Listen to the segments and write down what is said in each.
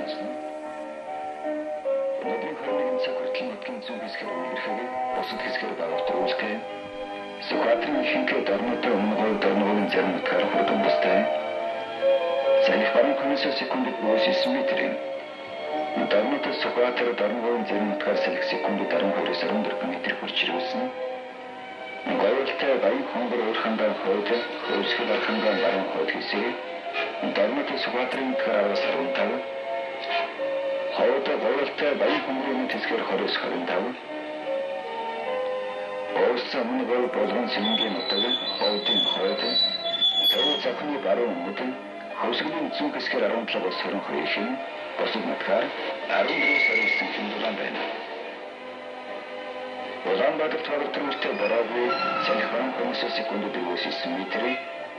сонсно. Өнөөдрийн хөрөнгөний цаг хүртэл нутгийн зүүн хэсгээр үнэрхэг бусад хэсгээр давтруултай. Сүхбаатарын ихэнх дорнуудын өмнө дорнуудын зарим нутгаар хурдан бустай. Салхи баруун комиссар секундэд 9 метрийн. Дорнуудын Сүхбаатар дорнуудын зарим нутгаар салхи секундэд 12-14 метр хүрч ирсэн. Гоёлтой баян хонгор уурхандан хойд хөөсгөл архандан баруун хойд хэсэг. Дорнуудын Сүхбаатарын нутгаар 15. Хойд гоёлтой баян хонгорын хэсгээр 20-25. Ооссан мөнгө болгон сэнгийн нутаг хойдын хойд. Зөв захны баруун өмнөд хөөсгөлийн зүүн хэсгээр 17-аас 22 шин босод нутгаар 14 сарын хэмжээнд байна. Улаанбаатар төвөртөртэй бараагүй салхи комиссар секундэд 9 метрийн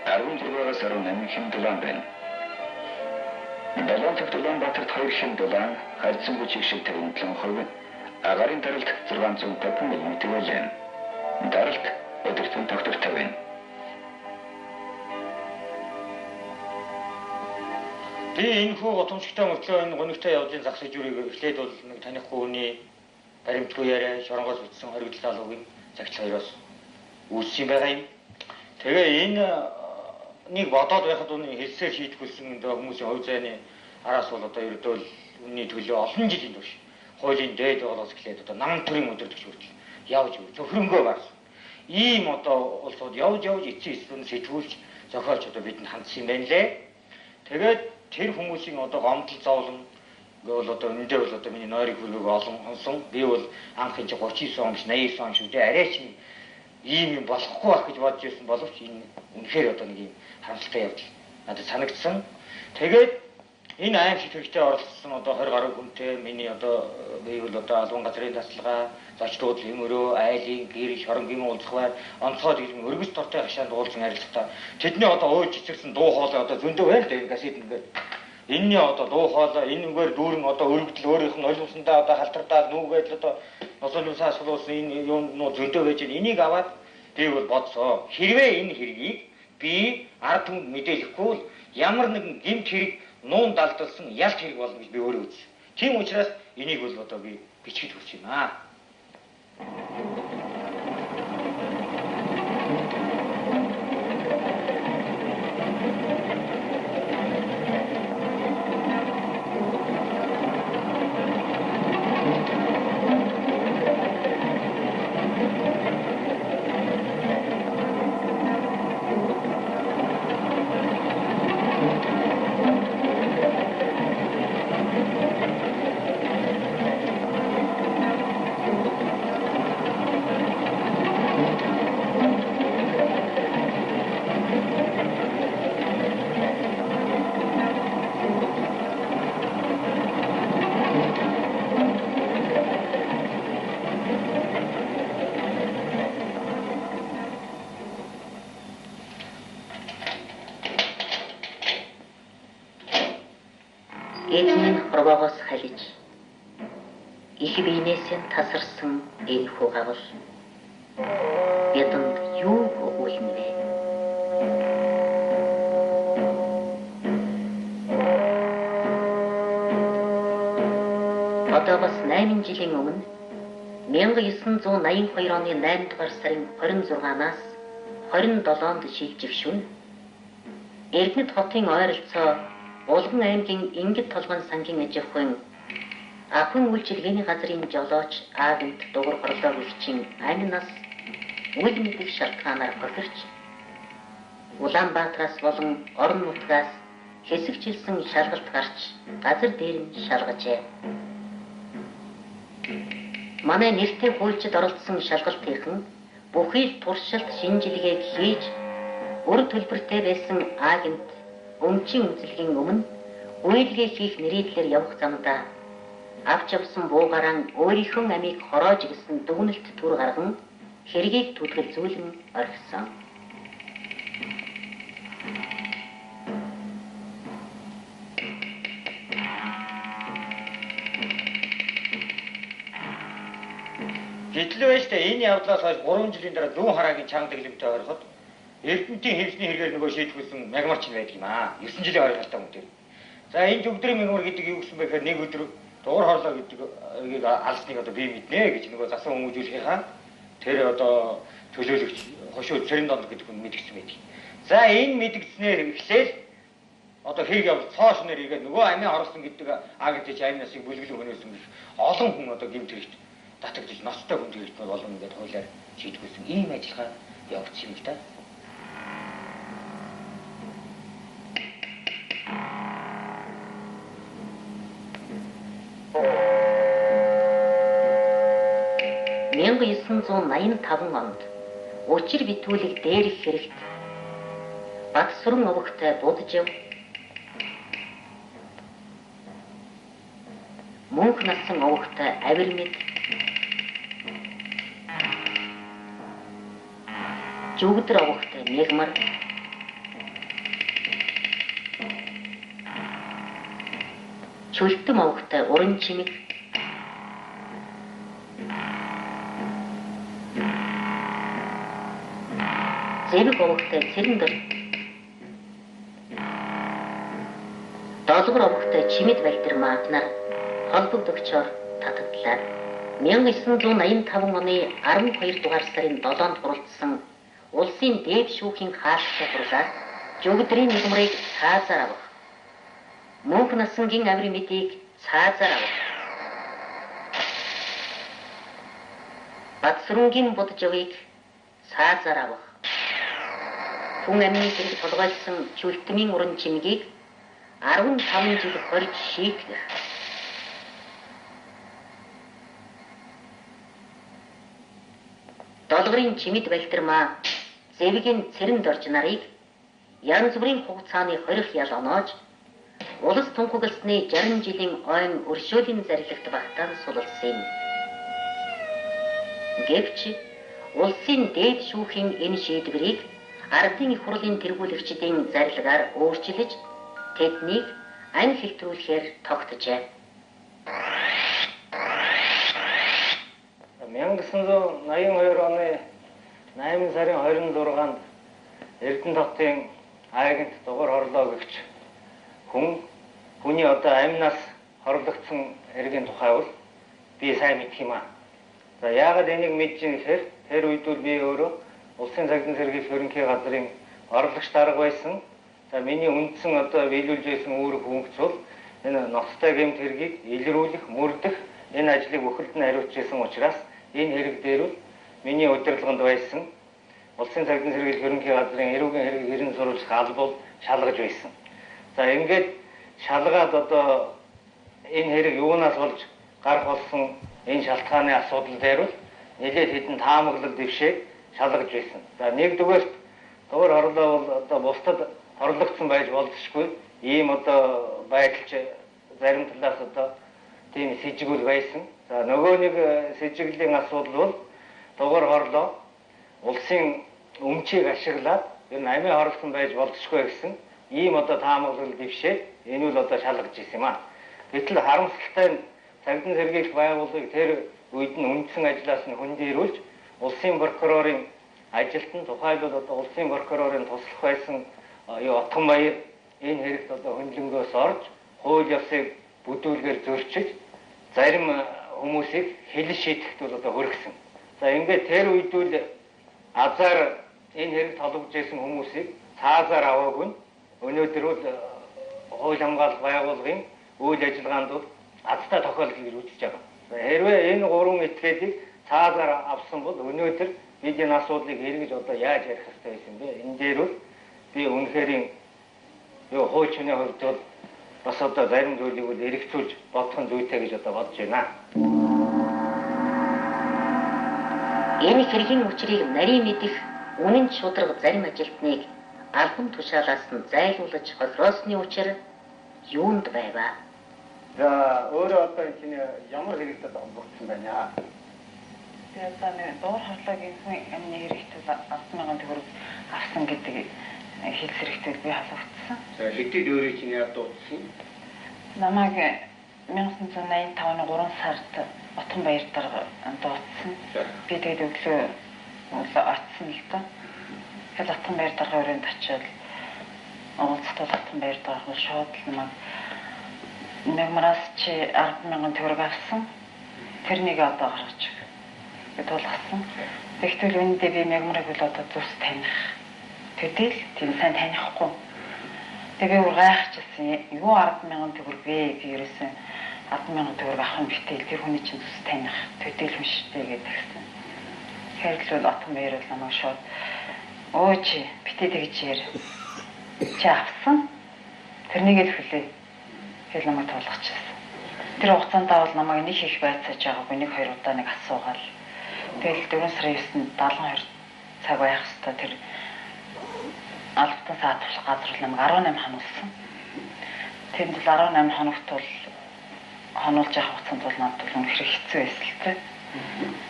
16-аас 18 хэмжээнд байна. Далайн цагт Улаанбаатарт 2 хэмжээнд хайцсан хүч шиг 57%, агарын даралт 650 мм байлаа. Даралт өдөртөн тогтвортой байна. Би энэ хүү готомчтой мөртлөө энэ гонигтай явдлын зах сэжүүрийг эхлээд бол нэг танихгүй хүний баримтгүй яриа шоронгоос үтсэн хоригдол алуугийн цагт хоёроос үүссэн байгаа юм. Тэгээ энэ нэг бодоод байхад үний хэлсээр шийдвэрлсэн хүмүүсийн хувь зайны араас бол одоо ердөө үнний төлөө олон жилийн турш хуулийн дээд болоос эхлээд одоо нам төрийн өдөртөгч хүртэл явж зөвхөнгөө гарсан. Ийм одоо улсууд явж эцсийн эсрэг сэтгүүлч зохиолч одоо бидэнд хандсан юм байна лээ. Тэгээд тэр хүмүүсийн одоо гомдол зовлон гэвэл одоо эндээ бол одоо миний нойрыг хөргөг олон онсон. Би бол анх энэ 39 он биш 89 он шүү дээ. Арайч ийм юм болохгүй байх гэж бодож ирсэн боловч энэ үнэхээр одоо нэг юм харамсалтай явдал надад санагдсан. Тэгээд энэ аимшиг хэрэгтэй оролцсон одоо 20 гаруй хүнтэй миний одоо би бол одоо албан газрын тасалгаа, зочдууд өмөрөө, айлын гэр шоронгийн уулзах байр, онцгой хэлбэр өргөс тортой хашаанд уулзсан харилцагтаа тэдний одоо ууж цэцэрсэн дуу хоолой одоо зөндөө байл дээ энэ гасет ингээд. Энэний одоо дуу хоолой энэгээр дүүрэн одоо өргөдөл өөрийнх нь ойлгомжсондоо одоо халтардаад нүгээд одоо носолсаас суулсан энэ юм зөндөө байж байна. Энийг аваад би бол бодсоо. Хэрвээ энэ хэргийг би ард түмэнд мэдээлэхгүй ямар нэгэн гэмт хэрэг нуун далдалсан ялт хэрэг болно гэж би өөрөө үзсэн. Тийм учраас энийг бол одоо би бичиж өгч байна. Хорвоогоос халиж их биенээс нь тасарсан энэ хуугавал ядан юу өгүүлнэ вэ? Одоо бас 8 жилийн өмнө 1982 оны 8 дугаар сарын 26-наас 27-нд шилжих шөнө Эрдэнэт хотын ойролцоо Улган аймгийн Ингэд толгойн сангийн аж ахуйн ахын үйлчилгээний газрын жолооч Агент дугур хорлоо гүрчийн амнаас үйл мэдэх шалтгаанаар хохирч Улаанбаатараас болон орон нутгаас хэсэгчилсэн шалгалт гарч газар дээр нь шалгажээ. Манай нэртэй хуульчид оролцсон шалгалтынхан бүхий туршилт шинжилгээг хийж үр төлбөртэй байсан агент өмчийн үзлэгийн өмнө үйлгээ хийх нэрийдлэр явах замдаа авч явсан буугараа өөрийнхөө амийг хороож гисэн дүгнэлт түр гарган хэргийг түтгэлзүүлэн орхисон. Гэтэл байж энэ явдлаас хойш 3 жилийн дараа зүүн хараагийн чанга дэглэмтэй ороход Эрдэнэтийн хэвсний хэрэгээр нөгөө шийдвэрлсэн мягмарч байдаг юм аа. 9 жилийн хоёр халтаа мөн тэр. За энэ Жүгдрийн мигмар гэдэг юу гэсэн бэ гэхээр нэг өдөр дугур хорлоо гэдгийг алсныг одоо би мэднэ гэж нөгөө засан хүмүүжүүлэхийнхаа тэр одоо төлөөлөгч хошуу цэрэн донд гэдэг хүн мэдгдсэн байдаг. За энэ мэдгдснээр эхлээл одоо хэрэг явал цоош нэрийгээ нөгөө амийн оруулсан гэдэг агдж амнасыг бүлгэлэн хөнөөсөн гэх олон хүн одоо гэмт хэрэгт татагдж ноцтой хүн хэрэгт болно гэдэг хуулиар шийдвэрсэн ийм ажиллагаа явагдсан юм да. (1985) онд учир битүүлэг дээрх хэрэгт Батсүрэн овогтой будж яв. Мөнх насан овогтой авир мэд. Жүгдэр овогтой мигмар. Чөлтөм овогтой уран чимэг. Зэвэг овогтой цэрэндэр. Долгор овогтой чимэд балтармаа нар холбогдогчоор татагдлаа. 1985 оны 12 дугаар сарын 7-нд хүрэлцсэн улсын дээд шүүхийн хаалттай хурлаар Жүгдрийн мигмарыг цаазаар авах, мөнх насангийн авир мэдийг цаазаар авах, Батсүрэнгийн будж явыг цаазаар авах, хүн амины зэрэг толгойлсон чүлтмийн уран чимгийг 15 жил хорж шийтгэх. Долгорын чимэд балтармаа зэвгийн цэрэнд орж нарыг янз бүрийн хугацааны хорих ял оноож улс тунхагласны 60 жилийн ойн өршөөлийн зарилгад багтаан суллсан юм. Гэвч улсын дээд шүүхийн энэ шийдвэрийг ардын их хурлын тэргүүлэгчдийн зарилгаар өөрчилж тэднийг ань хэлтрүүлэхээр тогтжээ. 1982 оны 8 сарын 26-нд Эрдэнэтхотын айгинт дугур хорлоо гэгч хүний одоо амнаас хорлогдсон эргийн тухай бол би сайн мэдх юм аа. За яагаад энийг мэдж юм гэхээр тэр үед би өөрөө улсын цагтын сэргийлэх ерөнхий газрын орлогч дарга байсан. За миний үндсэн одоо биелүүлж байсан үүрэг функц бол энэ ноцтой гэмт хэргийг илрүүлэх, мөрдөх энэ ажлыг бүхэлд нь хариуцж байсан учраас энэ хэрэг дээр бол миний удирдлаганд байсан улсын цагтын сэргийлэх ерөнхий газрын эрүүгийн хэргийг хэрэн сурвалжих албал шалгаж байсан. За ингээд шалгаад одоо энэ хэрэг юунаас болж гарах болсон энэ шалтгааны асуудал дээр бол нэлээд хэдэн таамаглал дэвшээд шалгаж байсан. За нэгдүгээр дугур хорлоо бол одоо бусдад хорлогдсон байж болзошгүй ийм одоо байдалч зарим талаас одоо тийм сэжигүүл байсан. За нөгөө нэг сэжиглийн асуудал бол дугур хорлоо улсын өмчийг ашиглаад энэ амийн хорлсон байж болзошгүй гэсэн ийм одоо таамаглал дэвшээд энэ үл одоо шалгаж ирсэн юм аа. Гэтэл харамсалтай нь цагтын сэргийлэх байгууллагыг тэр үед нь үндсэн ажлаас нь хөндөрүүлж улсын прокурорын ажилтан тухайлбал одоо улсын прокурорын туслах байсан Отгонбаяр энэ хэрэгт одоо хөндлөнгөөс орж хууль ёсыг бүдүүлгээр зөрчиж зарим хүмүүсийг хэлэн шийдэхэд бол одоо хүргэсэн. За ингээд тэр үед үл азар энэ хэрэг толгож байсан хүмүүсийг цаазаар аваагүй нь өнөөдөр бол хууль хамгаалалт байгууллагын үйл ажиллагаанд бол азтай тохиолдол үүсэж байгаа. Хэрвээ энэ гурван этгээдийг цаазаар авсан бол өнөөдөр бид энэ асуудлыг эргэж одоо яаж ярих хэрэгтэй байсан бэ? Энэ дээр бол би үнэхээр хууль чиний хувьд бол бас одоо зарим зүйлийг бол эргэцүүлж бодох нь зүйтэй гэж одоо бодож байна. Энэ хэргийн учрыг нарийн мэдих үнэн шударга зарим ажилтныг албан тушаалаас нь зайлуулж холроосны учир юунд байваа? За өөрөө одоо энэ ямар хэрэгтэд олгогдсон байна? Тэгээд нэг дугур хорлоогийн амны хэрэгтэд 10,000 төгрөг авсан гэдэг хэлс хэрэгтэд би халагдсан. За хэдий өөрөө чинь яа дуудсан? Намайг 1985 оны 3 сард Отгонбаяр дарга дуудсан. Би тэгээд өглөө очсон л доо. Тэгээд Отгонбаяр дарга өрөөнд очиод уулзтал Отгонбаяр дарга шууд намайг Мягмараас чи 10,000 төгрөг авсан. Тэрнийг одоо гаргаж гэд болгосон. Тэгтэл үүндээ би мягмарыг бол одоо зүс таних. Тэтэл тийм сайн танихгүй. Тэгээ бүр гайхчихсан. Юу 10,000 төгрөг вэ? Би ерөөсөн 10,000 төгрөг авах юм битэл тэр хүний чинь зүс таних. Тэтэл хүн штэй гэдэгсэн. Тэгэхээр л отон баяр л намайг шууд өө чи битээ тэгж яар. Чи авсан. Тэрнийг л хүлээ. Хэл намайг туулгачихсан. Тэр хугацаанд бол намайг нэг их байцааж байгаагүй нэг хоёр удаа нэг асуугаал. Тэгэл 4 сарын 9-нд 72 цаг байх хэвээр тэр албатан саатуулах газар намайг 18 хоногсон. Тэнд л 18 хоногт бол хонуулж явах хугацаанд бол надад бол үнэхээр хэцүү байсан л дээ.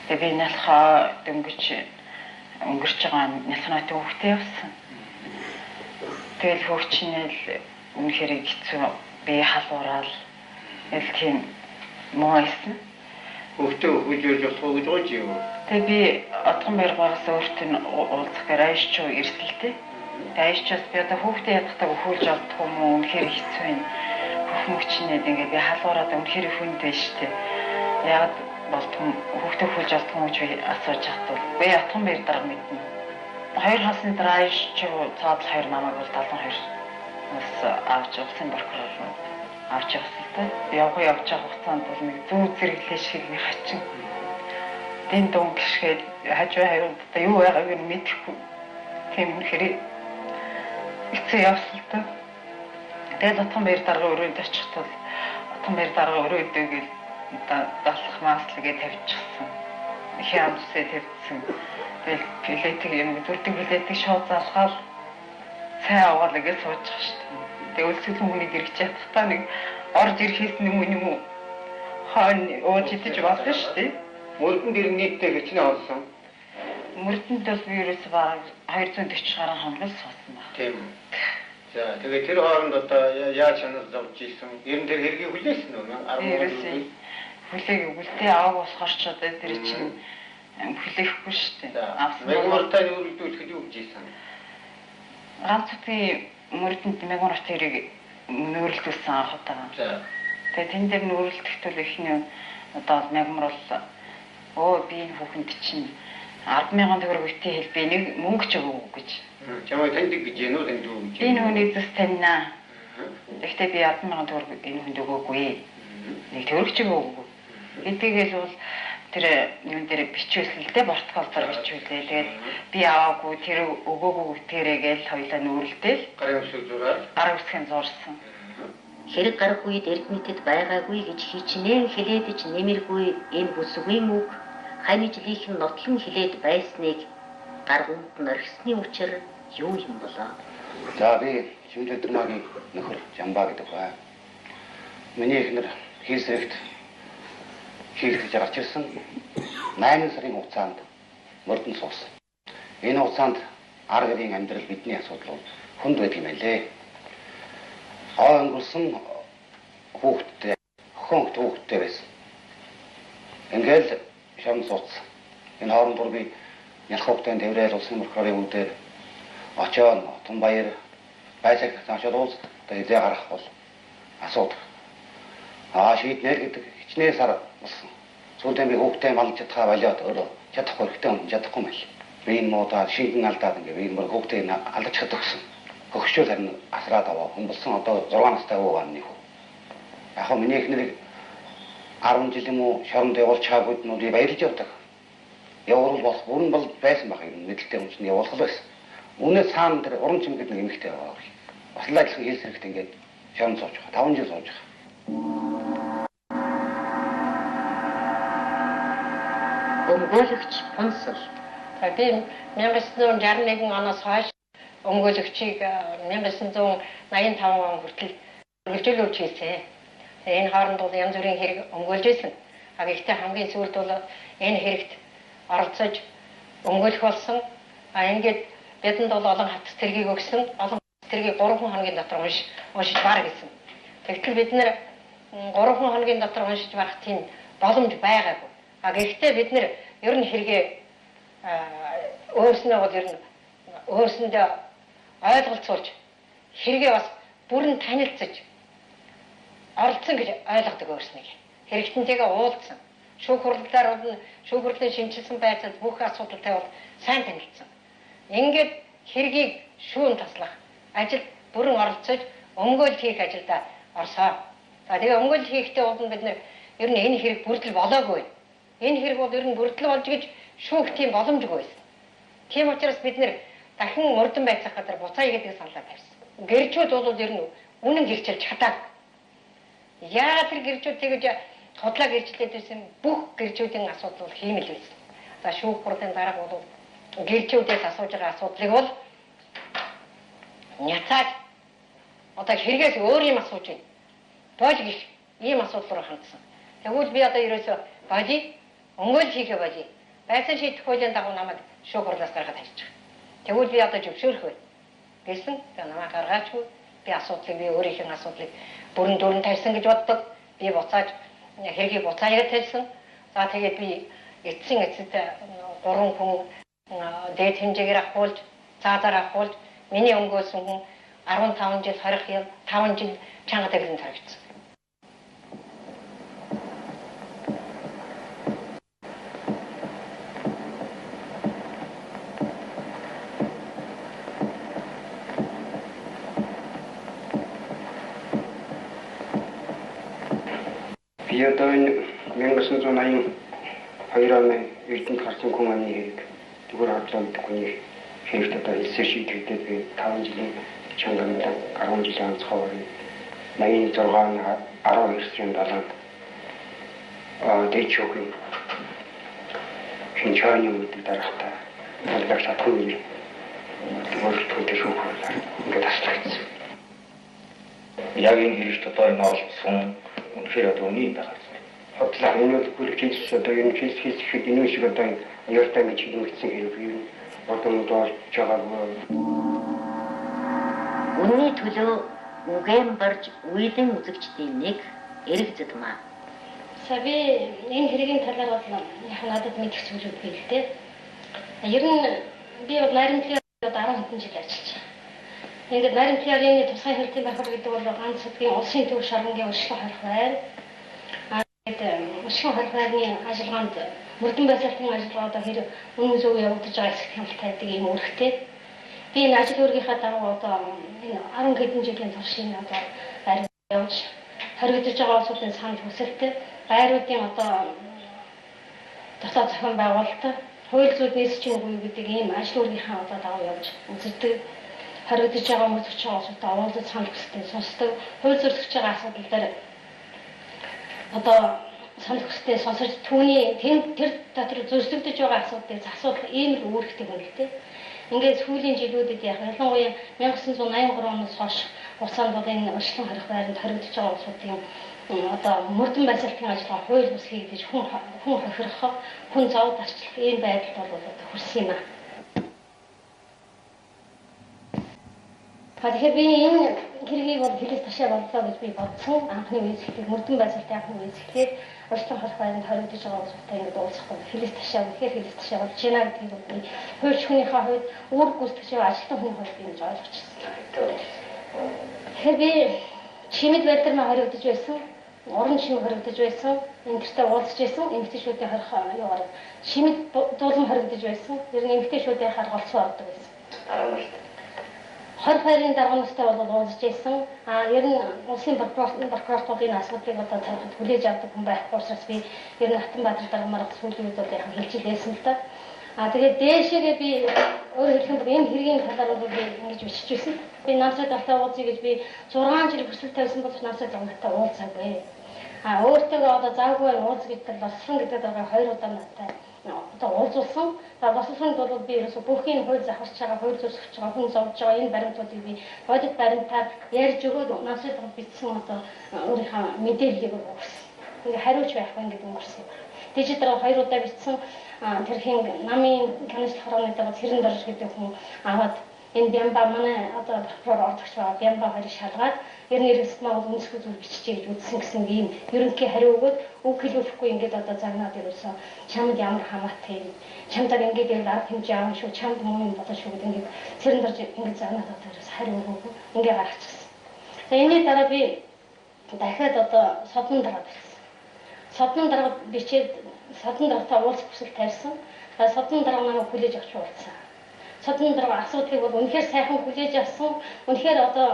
Тэгээ би нялхаа өнгөрч байгаа нялханаатай хүүхдээ явсан. Тэгэл хөвчнэл үнэхээр хэцүү би халуурал ил тийм муу байсан. Хүүхдээ хүлээж болохгүй гэж байгаа юм. Тэгээ би отгон баригаас өөртөө уулзах гэж айшч ирсэлтэй. Айшчаас би одоо хүүхдээ ядахтаа өхүүлж авдах юм уу үнэхээр хэцүү юм. Хөвчнээд ингээ би халуураад үнэхээр хүнд байж штэ. Яг болтон хүүхдээ өхүүлж авдах юм уу гэж би асууж хатвал би отгон барь дараа мэднэ. Хоёр хасны дараа айшч цаадл хоёр намайг бол 72 бас авч явсан прокурор авч явсан. Явж явах хугацаанд бол нэг зүү зэрэглээ шиг нэг хачин. Дэн дун гიშгээд хажуу хавьд одоо юу байгааг нь мэдэхгүй. Тийм хэрэг эцээ явсан л та. Тэгээд отгон баяр дарга өрөөнд очихтол отгон баяр дарга өрөөдөө гэл одоо далах маслгээ тавьчихсан. Их амсээ тавьчихсан. Тэгэл билетийг юм зүрдэг билетийг шууд залгаал цай аваад ингэ суучих шүү дээ. Тэгээ өлсөлөн хүний дэрэгч ятгахтаа нэг орж ирэхээс юм уу хаана ууж идэж болно шүү дээ. Мөрдөнд ирэх нийтдээ хичнээн олсон. Мөрдөнд бол би ерөөсө бараг 240 гаруй хоногс суусан байна. Тийм. За тэгээ тэр хооронд одоо яаж шанал зовж ийсэн? Ер нь тэр хэргийг хүлээсэн үү? 10 хүлээг үлдээ авах болохоор ч одоо тэр чинь хүлээхгүй шүү дээ. Авсан. Мэгмартай нүүрэлдүүлэхэд юу гэж ийсэн? Ганц би мөрдөнд мэгмарт тэрийг нүүрэлдүүлсэн анх удаа. За. Тэгээ тэн дээр нүүрэлдэхдээ ихний одоо мэгмар бол би энэ хүүхэнд чинь 10,000 төгрөг өгтий хэл би нэг мөнгө ч өгөөгүй гэж. Чамайг таньдаг гэж яа нүд энэ дүү гэж. Энэ хүний зүс таньнаа. Гэхдээ би 10,000 төгрөг энэ хүнд өгөөгүй. Нэг төгрөг ч өгөөгүй. Эдгээс бол тэр юм дээр бичүүлсэлтэй портфолиор бичүүлээ. Тэгээд би аваагүй тэр өгөөгүй гэдгээрээ гээл хоёлаа нүүрэлдээл. Гарын үсэг зураад. Гарын үсгийн зурсан. Хэрэг гарах үед эрдэмтэд байгаагүй гэж хичнээн хэлээдэж нэмэргүй энэ бүсгүй үг хань жилийнхэн нотлон хэлээд байсныг гарганд нь орхисны учир юу юм болоо? За би Шүмжил Дэрмагийн нөхөр Жамбаа гэдэг бай. Миний эхнэр хийсрэгт хийлгэж гарч ирсэн 8 сарын хугацаанд мөрдөн суусан. Энэ хугацаанд ар гэрийн амьдрал бидний асуудал хүнд байдаг юм лээ. Өнгөрсөн хүүхдтэй хүүхдтэй байсан. Ингээл шам суудсан. Энэ хооронд би Нялховтын Дэврэл улсын прокурорын үдээр очоод Тунбаяр байцааг очоод уулз тэгээ гарах бол асуудаг. Шийднэ гэдэг хичнээн сар болсон. Сүүлдээ би хүүхдээ малж чадхаа болоод өөрөө чадахгүй хэрэгтэй юм чадахгүй мэл. Би энэ муудаа шингэн алдаад ингээ би мөр хүүхдээ алдаж чадах гэсэн. Хөгшөөр харин асраад аваа хүн болсон одоо 6 настай өвөө нэг хөө. Яг хөө миний эхнэрийг 10 жил юм уу шоронд явуулж чаагууд нь би баярлж явдаг. Явуул болох бүрэн бол байсан байх юм мэдлэлтэй хүн чинь явуулах байсан. Үнэ цаана тэр уран чимгэд нэг эмэгтэй байгаа. Бас л адилхан хэлс хэрэгтэй ингээд шоронд сууж байгаа. 5 жил сууж байгаа. Өмгөөлөгч Пунсал. Би 1961 оноос хойш өмгөөлөгчийг 1985 он хүртэл үргэлжлүүлж хийсэн. Энэ хооронд бол янз бүрийн хэрэг өмгөөлж байсан. Гэхдээ хамгийн сүүлд бол энэ хэрэгт оролцож өмгөөлөх болсон. Ингээд бидэнд бол олон хат цэргийг өгсөн. Олон цэргийг 3 хоногийн дотор уншиж баар гэсэн. Тэгтэл бид нэр 3 хоногийн дотор уншиж барах тийм боломж байгаагүй. Гэхдээ бид нэр ер нь хэрэгээ өөрснөө бол ер нь өөрсөндөө ойлголцуулж хэрэгээ бас бүрэн танилцаж оролцсон гэж ойлгодог өөрснөө. Хэрэгтэнтэйгээ уулзсан. Шүүх хурлаар бол шүүх хурлын шинжилсэн байцаал бүх асуудалтай бол сайн танилцсан. Ингээд хэргийг шүүн таслах ажил бүрэн оролцож өмгөөлт хийх ажилдаа орсоо. За тэгээ өмгөөлт хийхдээ бол бид нэр ер нь энэ хэрэг бүрдэл болоогүй. Энэ хэрэг бол ер нь бүрдэл болж гэж шүүх тийм боломжгүй байсан. Тийм учраас бид нэр дахин мөрдөн байцаах гэдэг буцаая гэдэг саналаа тавьсан. Гэрчүүд бол ер нь үнэн гэрчилж чадаад. Яагаад тэр гэрчүүд тэгж худлаа гэрчлээд байсан бүх гэрчүүдийн асуудал бол хиймэл байсан. За шүүх хурлын дарга бол гэрчүүдээс асууж байгаа асуудлыг бол няцаад одоо хэрэгээс өөр юм асууж байна. Боож гих ийм асуудал руу хандсан. Тэгвэл би одоо ерөөсөө божи өмгөөлт хийхэ божи. Байцаан шийдэх хуулийн дагуу намайг шүүх хурлаас гаргаад тавьж байгаа. Тэгвэл би одоо зөвшөөрөх бай. Гэсэн намайг гаргаачгүй би асуудлыг би өөрийнхөө асуудлыг бүрэн дүүрэн тавьсан гэж боддог. Би буцааж хэргийг буцааяд тавьсан. За тэгээд би эцсийн эцэд 3 хүн дээд хэмжээгээр авахулж, цаазаар авахулж, миний өмгөөсөн хүн 15 жил, 20 жил, 5 жил чанга тагилан таригдсан. Би одоо энэ 1982 оны Эрдэнэт гарсан хүн амны хэрэг зүгээр хадлаа гэдэг хүний хэрэгт одоо хэлсээр шийдэгдээд би 5 жилийн чангаанд 10 жилийн онцгой 86 оны 12 сарын 7-нд дэчүүгийн шинжааны үйл дарахтаа боловч чадахгүй тэгвэл түүнтэй шүүх хурлаар ингээд таслагдсан. Яг энэ хэрэгт одоо энэ олдсон үнэхээр одоо үний байгаа. Хотлоо энэ үйл хийх одоо энэ хийхэд энэ шиг одоо яртай гэж хэлсэн хэрэг юм. Одоо болж байгаагүй. Үнний төлөө үгээн барж үеийн үзэгчдийн нэг эрэг зэдмаа. Саби энэ хэрэгийн талаар бол яг надад мэдэх зүйлүүд бий л дээ. Ер нь би бол нарийн одоо 10 хэдэн жил ажиллаж байгаа. Ингээд нарийн пиарины тусгай хэлтийн байхад гэдэг бол ганц удгийн улсын төв шарангийн урьдчилан харах байр. Урьдчилан харах байрны ажиллагаанд мөрдөн байцаалтын ажиллагаа одоо хэрэг өмнө зөв явагдаж байгаа хэсэг хямралтай байдаг юм үүрэгтэй. Би энэ ажил үүргийнхаа дагуу одоо энэ 10 хэдэн жилийн туршийн одоо байр явж хоригдож байгаа улсуудын санал хүсэлтэй байруудын одоо дотоод зохион байгуулалт, хууль зүйн нийслэлийн үгүй гэдэг ийм ажил үүргийнхаа одоо дагуу явж үздэг. Хоригдож байгаа мөрдөгч байгаа улсуудаа уулзаж санал хүсэлтэй сонсдог. Хууль зөрчиж байгаа асуудал дээр одоо санал хүсэлтэй сонсож түүний тэр дотор зөрчигдөж байгаа асуудлыг засуулах ийм л үүрэгтэй байлтэй. Ингээд сүүлийн жилүүдэд яг ялангуяа 1983 оноос хойш хугацаанд бол энэ урьдчилан харах байранд хоригдож байгаа улсуудын одоо мөрдөн байцаалтын ажиллагаа хууль бус хийгдэж хүн хохирох, хүн зов дарчлах ийм байдалд бол одоо хүрсэн юм аа. Тэгэхээр би энэ хэргийг бол хэлээс ташаа боллоо гэж би бодсон. Анхны үеэс эхлээд мөрдөн байцаалтын анхны үеэс эхлээд урьдчилан харах байранд хоригдож байгаа улсуудтай ингээд уулзахгүй хэлээс ташаа болж байна гэдгийг бол би хууль хүнийхээ хувьд үүрэг гүйцэтгэж байгаа ажилтан хүний хувьд би ингэж ойлгочихсон. Тэгэхээр би чимэд байдлаар маа хоригдож байсан. Орон чимэг хоригдож байсан. Эмэгтэй уулзж байсан. Эмэгтэйчүүдийн харах юугаар чимэд дуулан хоригдож байсан. Ер нь эмэгтэйчүүдийн харах олцсон ордог байсан. 20 хоёрын даргаанастай бол уулзж байсан. Ер нь улсын прокуратурын асуудлыг одоо цаахад хүлээж авдаг хүн байхгүй учраас би ер нь Хатанбаатар дарга сүүлийн үед одоо хэлж илсэн л да. Тэгээд дээшээгээ би өөрөөр хэлбэл энэ хэргийн талаар бол би ингэж бичиж байсан. Би намсад давтаа уулзъя гэж би 6 жил хүсэл тавьсан бол намсад давтаа уулзаагүй. Өөртөө одоо завгүй уулз гэдэг болсон гэдэг байгаа 2 удаа надад одоо уулзсан. Бослохын тулд би ерөөсө бүхний хууль захирч байгаа, хууль зөрчиж байгаа, хүн зовж байгаа энэ баримтуудыг би бодит баримтаар ярьж өгөөд намсад бичсэн одоо өөрийнхөө мэдээллийг өгсөн. Ингээ хариуч байхгүй гэдэг юм болсон. Дижитал 2 удаа бичсэн тэрхийн намын каналчлах хорооныдаа бас хэрэн дорж гэдэг хүн аваад энэ Бямба манай одоо прокурор ордогч байгаа Бямба хоёрыг шалгаад ер нь эргэсмээ бол үнсгүй зүйл биччихье гэж үзсэн гэсэн ийм ерөнхий хариу өгөөд үг хэлүүлэхгүй ингээд одоо загнаад ерөөсөө чамд ямар хамаатай юм чамдаг ингээд яг арга хэмжээ аав шүү чамд муу юм болоо шүү гэдэг ингээд цэрэн дорж ингээд загнаад одоо ерөөсөө хариу өгөөгүй ингээд гаргачихсан. За энэний дараа би дахиад одоо содон дараад ирсэн. Содон дараад бичээд содон дараатай уулзах хүсэл тавьсан. Содон дараа намайг хүлээж авч уулзсан. Содон дараа асуудлыг бол үнэхээр сайхан хүлээж авсан. Үнэхээр одоо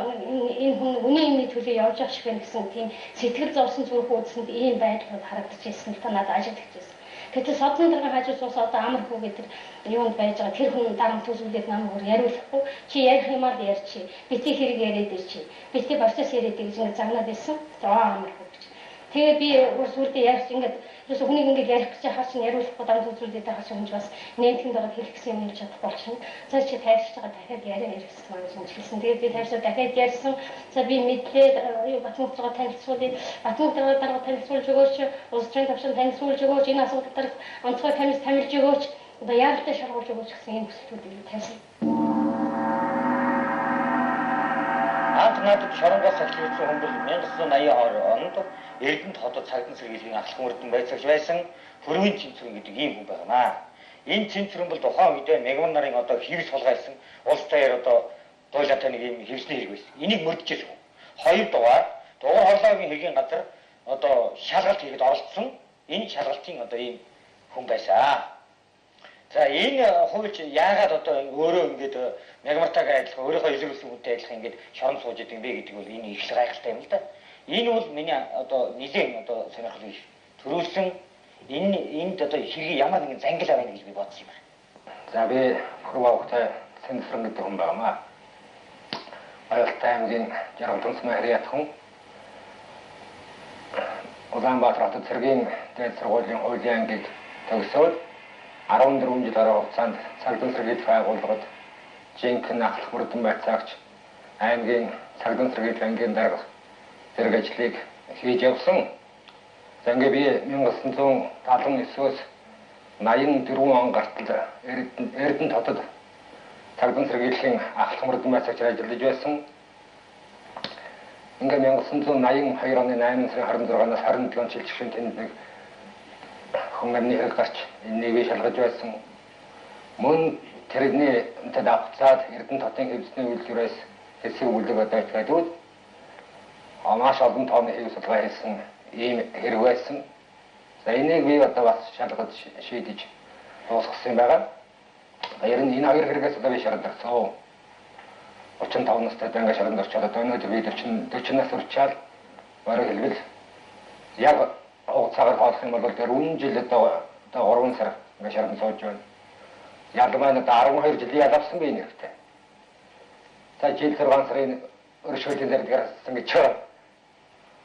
энэ хүн үний юмны төлөө явж явах шиг байна гэсэн тийм сэтгэл зовсон зүрх үзсэнд ийм байдал харагдаж ирсэн л та надад ажиглаж ирсэн. Гэтэл содон дараа хажууд суусан одоо амар хүү гэдэг юунд байж байгаа тэр хүн дарамт үзүүлээд намайг яриулахгүй чи ярих юм аа ярьчих. Бити хэрэг яриад ирчих. Бити процесс яриад гэж ингэ загнаад байсан. Амар хүү гэж. Тэгээ би үрсүүлдэ ярьж ингэ ерөөсө хүнийг ингэ ярих гэж хаа чинь яриулахгүй дарамт үзүүлээд байгаа чинь бас нэнтгэнд ороод хэлэх гэсэн юм чадах болчихно. За чи тайвшиж байгаа дахиад яриа гэсэн маань хэлсэн. Тэгээд би тайвшаа дахиад ярьсан. За би мэдлээ Батмунхтайгаа танилцуулъя. Батмунхтайгаа дараа танилцуулж өгөөч. Улс төрийн тавшин танилцуулж өгөөч. Энэ асуудал дээр онцгой тамирч тамилж өгөөч. Одоо яаралтай шалгуулж өгөөч гэсэн ийм хүсэлтүүдийг тавьсан. Анх надад шоронгоос ахилсан хүн бол 1982 онд Эрдэнэт хотод цагдсан сэргийлгийн ахлах мөрдөн байцаагч байсан Хөрвийн Цэнцүрэн гэдэг ийм хүн байнаа. Энэ Цэнцүрэн бол тухайн үедээ Мегмар нарын одоо хэвс сулгайсан улс таяар одоо дойлоотой нэг ийм хэвсний хэрэг байсан. Энийг мөрдөж хүн. Хоёр дугаар хорлоогийн хэргийн газар одоо шалгалт хийгээд оролцсон. Энэ шалгалтын одоо ийм хүн байсан. За энэ хуульч яагаад одоо өөрөө ингэж Мегмартайгаа адилхан өөрийнхөө илрүүлсэн хүнтэй адилхан ингэж шорон сууж идэг юм бэ гэдэг бол энэ их л гайхалтай юм л да. Энэ бол миний одоо нэгэн одоо сонирхол төрүүлсэн энд одоо хэрэг ямар нэгэн зангил авна гэж би бодсон юм байна. За би Хөрвөөгтэй Цэнцүрэн гэдэг хүн байна. Аюултай аймгийн Жаргал тунсмын харьяат хүн. Улаанбаатар хотод цэргийн дээд сургуулийн хуулийн ангийг төгсөөд 14 жил орой хугацаанд цагдсан сэргийлэх байгууллагад жинхэнэ ахлах мөрдөн байцаагч аймгийн цагдсан сэргийлэх ангийн дарга зэрэг ажлыг хийж явсан. За ингээ би 1979-өөс 84 он гартал Эрдэнэт хотод цагдсан сэргийлэхийн ахлах мөрдөн байцаагчаар ажиллаж байсан. Ингээ 1982 оны 8 сарын 26-наас 27 жил чигшин тэнд нэг хүн амны хэрэг гарч нэгийг шалгаж байсан. Мөн тэрний тэд авцаад Эрдэнэт хотын хэвсний үйлдвэрээс хэсэг үлэг одоо итгэдүүд маш олон тооны хэв судалгаа хийсэн ийм хэрэг байсан. За энийг би одоо бас шалгаж шийдэж дуусгасан байгаа. Ер нь энэ хоёр хэрэгээс одоо би шалгасан. 35 настай данга шалганд орчоод одоо өнөөдөр би 40 нас хүрчаал бараг хэлбэл яг хугацаагаар хоолох юм бол тэр үнэн жил одоо 3 сар ингээ шалганд сууж байна. Ялмаа надад 12 жилийн ял авсан би нэртэй. За жил 6 сарын өршөөлийн дээр гарсан гэж чаа.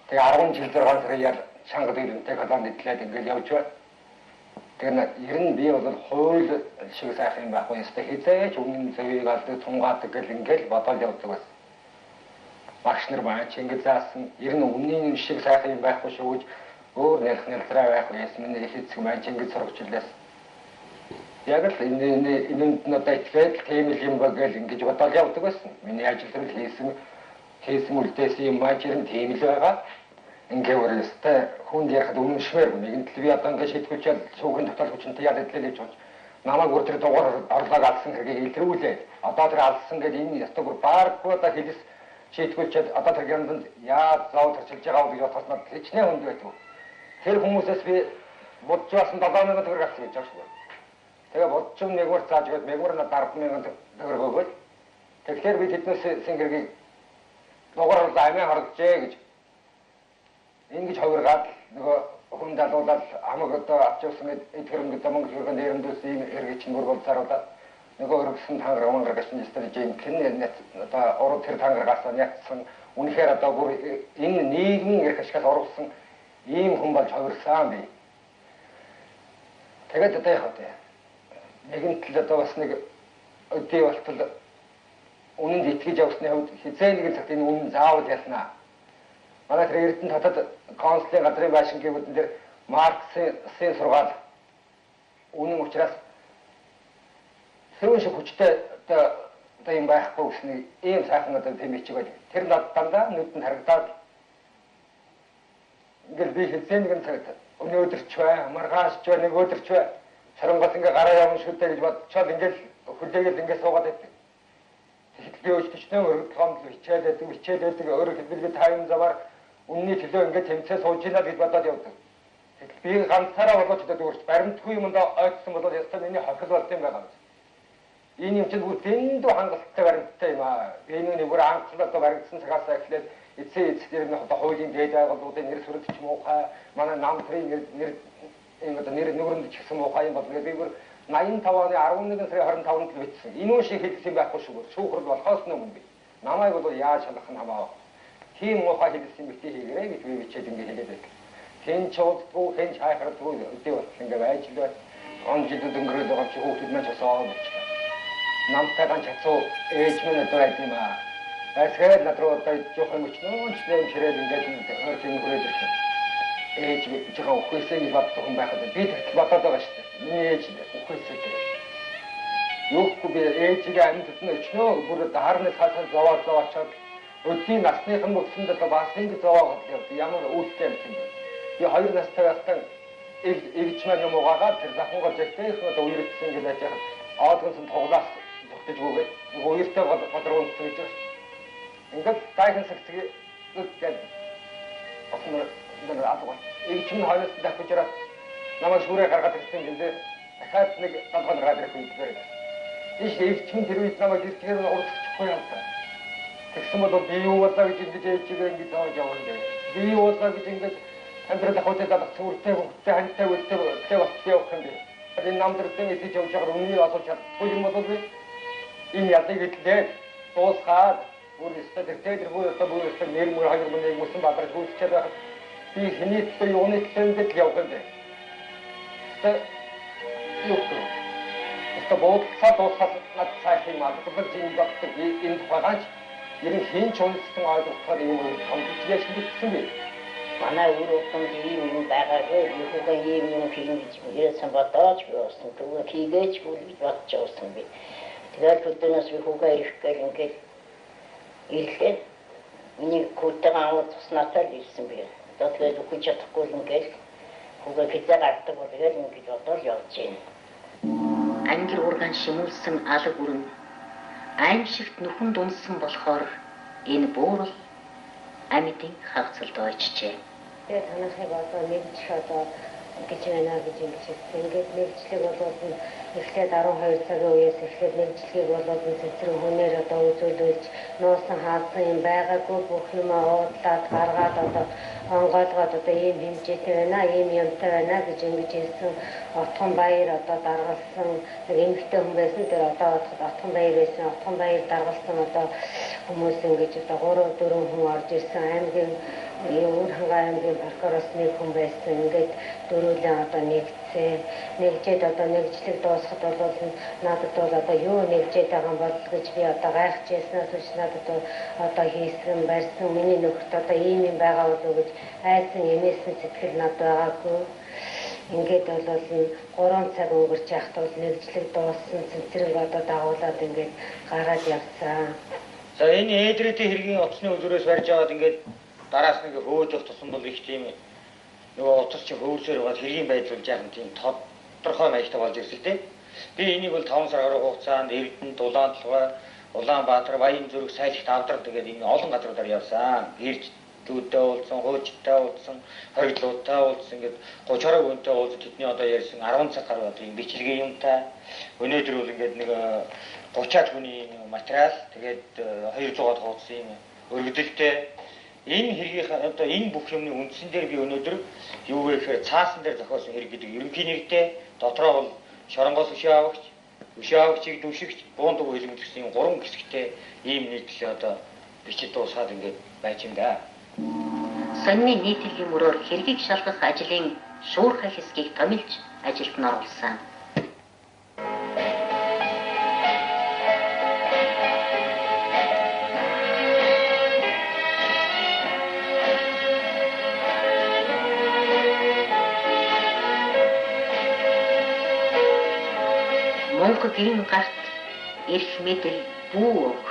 Тэгээ 10 жил 6 сарын ял шангад ирэнтэй колонд итлээд ингээл явж байна. Тэгэхээр ер нь би бол хууль шиг сайхан юм байхгүй ёстой хизээч үнэн зөвийг алдаг тунгаадаг гэл ингээл бодоод явдаг бас. Багш нар маань Чингис заасан ер нь үнэн шиг сайхан юм байхгүй шүү гэж өөр нэлтраа байхгүй юм энэ хэцэг маань Чингис сургуулиас. Яг л энэнд надад итгэл тийм юм ба гэл ингэж бодоод явдаг байсан. Миний ажил төрөл хийсэн үлдээсэн юм маань ер нь тийм л байгаа. Ингээ өөрөөсөө хүнд ярахад үнэмшмээр нэгэн төл би одоо ингээ шийдвэрлэж сүүхэн тогтоол хүчинтэй яд идлээ гэж бодож намайг өөр тэр дугаар орлог алсан хэргийг илрүүлээ. Одоо тэр алсан гэдэг энэ ёстой бүр бааргүй одоо хэлс шийдвэрлэж одоо тэр гэмэнд яа зав төрчилж байгаа гэж бодоход надад хичнээн хүнд байдаг. Тэр хүмүүсээс би бодж басан 7,000 төгрөг авсан гэж байна. Тэгээ бодч нэгвэр зааж өгөөд мэгвэр надад 10,000 төгрөг өгөөд тэгэхээр би тэднээс сингэргийг дугаар орлоо амиа харагджээ гэж ингэж хувиргаад нөгөө хүн далуулаад хамаг одоо авч явсан эдгэр өнгөд Монгол хөргөнд нэрмдүүлсэн ийм хэрэг чинь бүр болцааруулаад нөгөө өргөсөн тангар мангар гэсэн стратеги юм хэн одоо ороо тэр тангарагаас ятсан үнэхээр одоо бүр энэ нийгмийн эрх ашигаас оруулсан ийм хүн болж хувирсан би. Тэгээд одоо яах вэ? Нэгэн тал одоо бас нэг өдий болтол үнэнд итгэж явсны хувьд хизээ нэгэн цагт энэ үнэн заавал ялнаа. Манай тэр Эрдэнэт хотод консулын газрын байшингийн бүдэн дээр Марксийн сургаал үнэн учраас сэрүүн шиг хүчтэй одоо юм байхгүй гэсний ийм сайхан одоо тийм бичиг байд. Тэр дандаа нүдэнд харагдаад ингээл би хизээ нэгэн цагт өнөөдөрч бай, маргаашч бай, нэг өдөрч бай. Шоронгоос ингээ гараа явна шүү дээ гэж бодчиход ингээл хүлээгээл ингээ суугаад байдаг. Тэгэхээр би өчтөчнөө өргөдгөөнд хичээлээд өөрөө хэлбэлгээ тайван замаар үнний төлөө ингээд тэмцээ сууж ийна гэж бодоод явдаг. Би ганцаараа болоод дүүрч баримтгүй юмд ойцсон бол ястаа миний хохил болд юм байгаа. Энэ юм чинь бүр дэндүү хангалттай баримттай юм аа. Энэ нэг бүр анхлаад баримтсан цагаас эхлээд эцсээр нь одоо хуулийн дээд байгууллагын нэр сүрд ч муухай, манай намтрын нэр нүүрэнд ч гэсэн муухай юм бол би бүр 85 оны 11 сарын 25-нд л бичсэн. Энэ үе шиг хэлсэн юм байхгүй шүү. Шүүхрэл болохоос өмнө би. Намайг бол яаж шалгах нь хамаагүй. Тийм муухай хэлсэн битгий хийгээрэй гэж би бичээд ингэ хэлээд байт. Хэн ч удахгүй, хэн ч хайхардгүй өдөө бол ингэ байж л байт. Он жилд өнгөрөөд байгаа чи хүүхдүүд маань часаа болчихлоо. Намтай ганц хацуу ээж минь одоо байд юм аа. Асгаар над руу одоо жоох юм өчнөө ч нэм ширээд ингээд хөрхин хүрээд ирсэн. Ээж би жоохон ухаасаа гэж боддог хүн байхад би тэгт бодоод байгаа шүү дээ. Миний ээж ухаасаа дээ. Юухгүй би ээжигээ амьд өчнөө бүр харны цаасаа зовоочоод өдний насных нь мөсөнд бас ингэ зовоогод явд. Ямар үүдтэй юм бэ? Би 2 настай байхдаа эгч маань юм угаагаад тэр захангор жигтэй их одоо үердсэн гэж яаж яхад аадгын тоглоос тогтож өгөөд үертэй бодроо унтсан гэж байна. Ингээд тайхан сэгцэг үгтэй. Осмор энэ аадгын эгч нь хоёроос дахиж ирээд намайг шүүрээ гаргаад ирсэн юм дээ. Дахиад нэг толгой гараад ирэх үед байна. Иш эгч нь тэр үед намайг ирчихээр урдчихгүй юм та. Тэгсэн бол би юу болоо гэж ингэж ээжигээ ингэж тааж явна дээ. Би юу болоо гэж ингэж амьдрал ахуйтай зүртэй хөвгтэй хантай үлдээ болтой явах юм бэ. Энэ намдрын эсэж явж байгаа үннийг олж чадахгүй юм бол би энэ ядыг итлээ дуусгаад өөрөөсөө тэр өөрөөсөө нэр мөр хоёр мөнийг мөсөн бадраж гүйцэд байх. Би хинийтэй юуны төлөнд л явах юм бэ. Юугүй. Это бодлоо дуусгаад над цааш юм аа. Тэр чинь боддог энэ тухайгач ерэн хийн ч унсан ойлгохоор юм хамтдаа шилжсэн бэ. Манай Европын ийм байгаагүй юугаа ийм юм хийх гэж ирсэн бодож байсан. Тэгвэл хийгээч гэж бодож байсан би. Тэгээд өдөрөөс би хүүгээ ирэх гэж ингээд ирлээ. Миний хүүтэйгээ аваад туснаатай л ирсэн би. Тэгээд үгүй чадахгүй ингээд хүүгээ хизээ гардаг болоод ингээд бодож явж байна. Ангир урган шимүүлсэн алга бүрэн аимшигт нүхэн дунсан болохоор энэ буурал амьдын хавцалд ойчжээ. Тэгээд танахыг одоо нэгж одоо гэж байна гэж ингээд нэгжлэг болоод эхлээд 12 цагийн үеэс эхлээд нэгжлэгийг болоод цэцрэн хүнээр одоо үзүүлүүлж нуусан хаалсан юм байгаагүй бүх юм уудлаад гаргаад одоо онгойлгоод одоо ийм хэмжээтэй байна, ийм юмтай байна гэж ингэж хэлсэн Отхон баяр одоо даргалсан нэг эмэгтэй хүн байсан. Тэр одоо Отхон баяр байсан. Отхон баяр даргалсан одоо хүмүүс ингэж одоо 3-4 хүн орж ирсэн. Аймгийн Өөр хангаа аймгийн прокуроос нэг хүн байсан. Ингээд дөрүүлэн одоо нэгжээд одоо нэгжлэг дуусахад бол надад бол одоо юу нэгжээд байгаа юм бол гэж би одоо гайхаж яснаас үш надад одоо хийсэн барьсан миний нөхөрт одоо ийм юм байгаа болов гэж айсан эмээсэн сэтгэл надад байгаагүй. Ингээд бол 3 цаг өнгөрч яхад бол нэгжлэг дууссан цэцрэг одоо дагуулад ингээд гараад явсан. За энэ ээдрэтийн хэргийн утасны үзүүрээс барьж аваад ингээд дараас нэг хөөж туссан бол их тийм нөгөө утас чи хөөсөөр байгаа хэргийн байдлуулж яах юм тийм тодорхой маягтай болж ирсэн тийм. Би энийг бол 5 сар гаруй хугацаанд Эрдэнэ, Улаанбаатар, Улаанбаатар, Баян зүрх, Сайлхт, Авдрал тэгээд энэ олон газруудаар явсан. Гэржлүүдтэй уулзсан, хуучтай уулзсан, хоригдлуудтай уулзсан ингээд 30 гаруй хүнтэй уулзсан. Тэдний одоо ярьсан 10 цаг гаруй одоо юм бичлэгийн юмтай. Өнөөдөр бол ингээд нэг 30-аад хүний материал тэгээд 200-аад хуудсан юм өргөдөлтэй. Энэ хэргийн одоо энэ бүх юмны үндсэн дээр би өнөөдөр юу вэ гэхээр цаасан дээр зохиосон хэрэг гэдэг ерөнхий нэртэй дотроо бол шоронгоос өшөө авагчийг дүшигч буундаг хэлмэлсэн 3 хэсэгтэй ийм нийтлэл одоо бичиж дуусгаад ингээд байж юм да. Сонины нийтлэлийн мөрөөр хэргийг шалгах ажлын шуурхай хэсгийг томилж ажилд нь оруулсан. Монголын гарт эрх мэдэл бүү өг.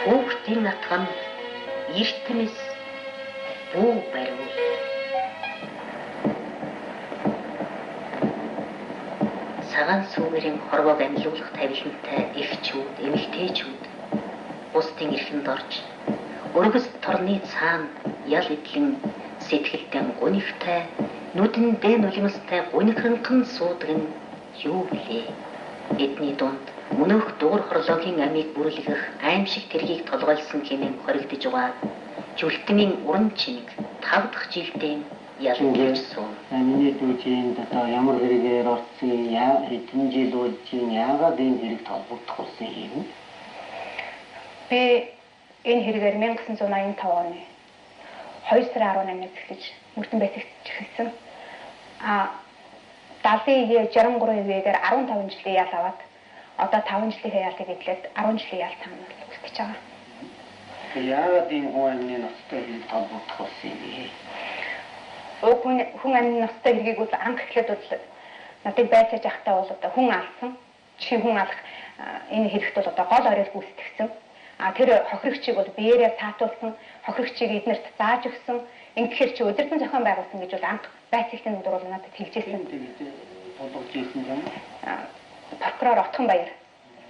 Хүүхдийн атганд эртмэс бүү барив. Цагаан сүүмэрийн хорвоог амьлуулах тавилантай эхчүүд, эмэгтэйчүүд бусдын эрхэнд орж Ургас торны цаана ял идлэн сэтгэлдэн гунигтай нүдэн дэн улимстай гунигранхан суудаг нь юу вэ? Эдний дунд мөнөөх дугур хорлоогийн амийг бүрлгэх аимшиг тэргийг толгойлсон хэмээн хоригдож байгаа жүлтмийн уран чимэг 5 дахь жилдээ ялгаж суув. Миний дүүжинд одоо ямар хэрэгээр орсон хэдэн жил болж яагаад энэ хэрэг толбогдох болсон юм? Би энэ хэрэгээр 1985 оны 2 сарын 18-наас эхлэж мөрдөн байцаагч эхэлсэн. 70-ийн 63%-ээр 15 жилийн ял аваад одоо 5 жилийн ялыг эдлээд 10 жилийн ял цаана үсгэж байгаа. Яагаад энэ хүн амны ноцтой хэрэг толбогдох болсон юм бэ? Хүн амны ноцтой хэргийг бол анх эхлээд бол надад байцааж ахтаа бол одоо хүн алсан. Чихийн хүн алах энэ хэрэгт бол одоо гол оройд гүйцэтгсэн. Тэр хохирогчийг бол биеэрээ саатуулсан, хохирогчийг эднэрт зааж өгсөн. Ингэхээр чи удирдан зохион байгуулсан гэж бол анх байцаагчдын дур бол надад хэлжсэн. Толгож ийсэн юм. Прокурор Отхон Баяр.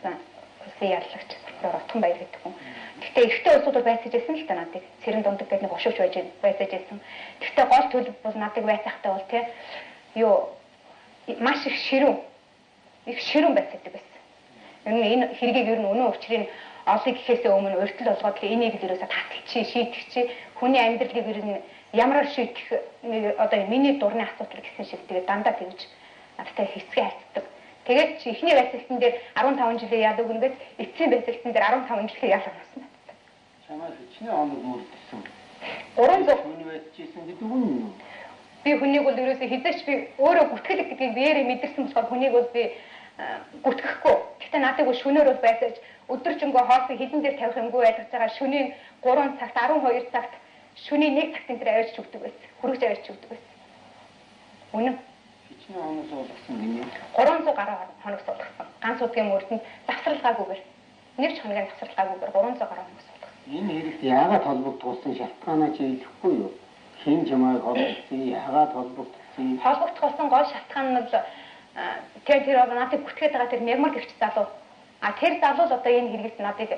Улсын яллагч прокурор Отхон Баяр гэдэг хүн. Гэхдээ ихтэй улсууд байцааж ирсэн л та надыг. Цэрэн дундаг гэдэг нэг бошууч байцааж ирсэн. Гэхдээ гол төлөв бол надыг байцаахтай бол тий юу маш их ширүүн байцаадаг байсан. Энэ хэргийг ер нь өнөө учрыг олыг гэхээсээ өмнө урьдчил болгоод энийг л ерөөсө таталчи шийдэх чи хүний амьдралыг ер нь ямар шийдэх одоо миний дурны асуудал гэсэн шиг тэгээ дандаа тэгж надтай хэсгээ хайцдаг. Тэгээд чи ихний байцаагчдын дээр 15 жилийн ял өгнө гэж эцсийн байцаагчдын дээр 15 жилийн ял авсан байна. Чамаа хичнээн оног мөрдсөн. 300 хүний байцаагчсэн гэдэг үн. Би хүнийг бол ерөөсө хизээч би өөрөө гүтгэл гэдгийг биеэрээ мэдэрсэн болохоор хүнийг бол би гүтгэхгүй. Гэхдээ надыг бол шөнөөр бол байцааж өдөржингөө хоолыг хідэн дээр тавих юмгүй байлгаж байгаа шөнийн 3 цагт 12 цагт шөнийн 1 цагтын дээр авирч өгдөг байсан. Хүргэж авирч өгдөг байсан. Үнэн. Хичнээн оног суулгасан гинэ. 300 гаруй хоног суулгасан. Ганц удгийн мөрдөнд завсралгаагүйгээр нэг ч хоногийн завсралгаагүйгээр 300 гаруй хоног суулгасан. Энэ хэрэгт яагаад холбогдуулсан шалтгаанаа чи хэлэхгүй юу? Хэн чамайг холбогдсон? Яагаад холбогдсон? Холбогдох болсон гол шалтгаан нь бол тэр одоо надыг гүтгээд байгаа тэр мягмар гэгч залуу. Тэр залуу л одоо энэ хэрэгт надыг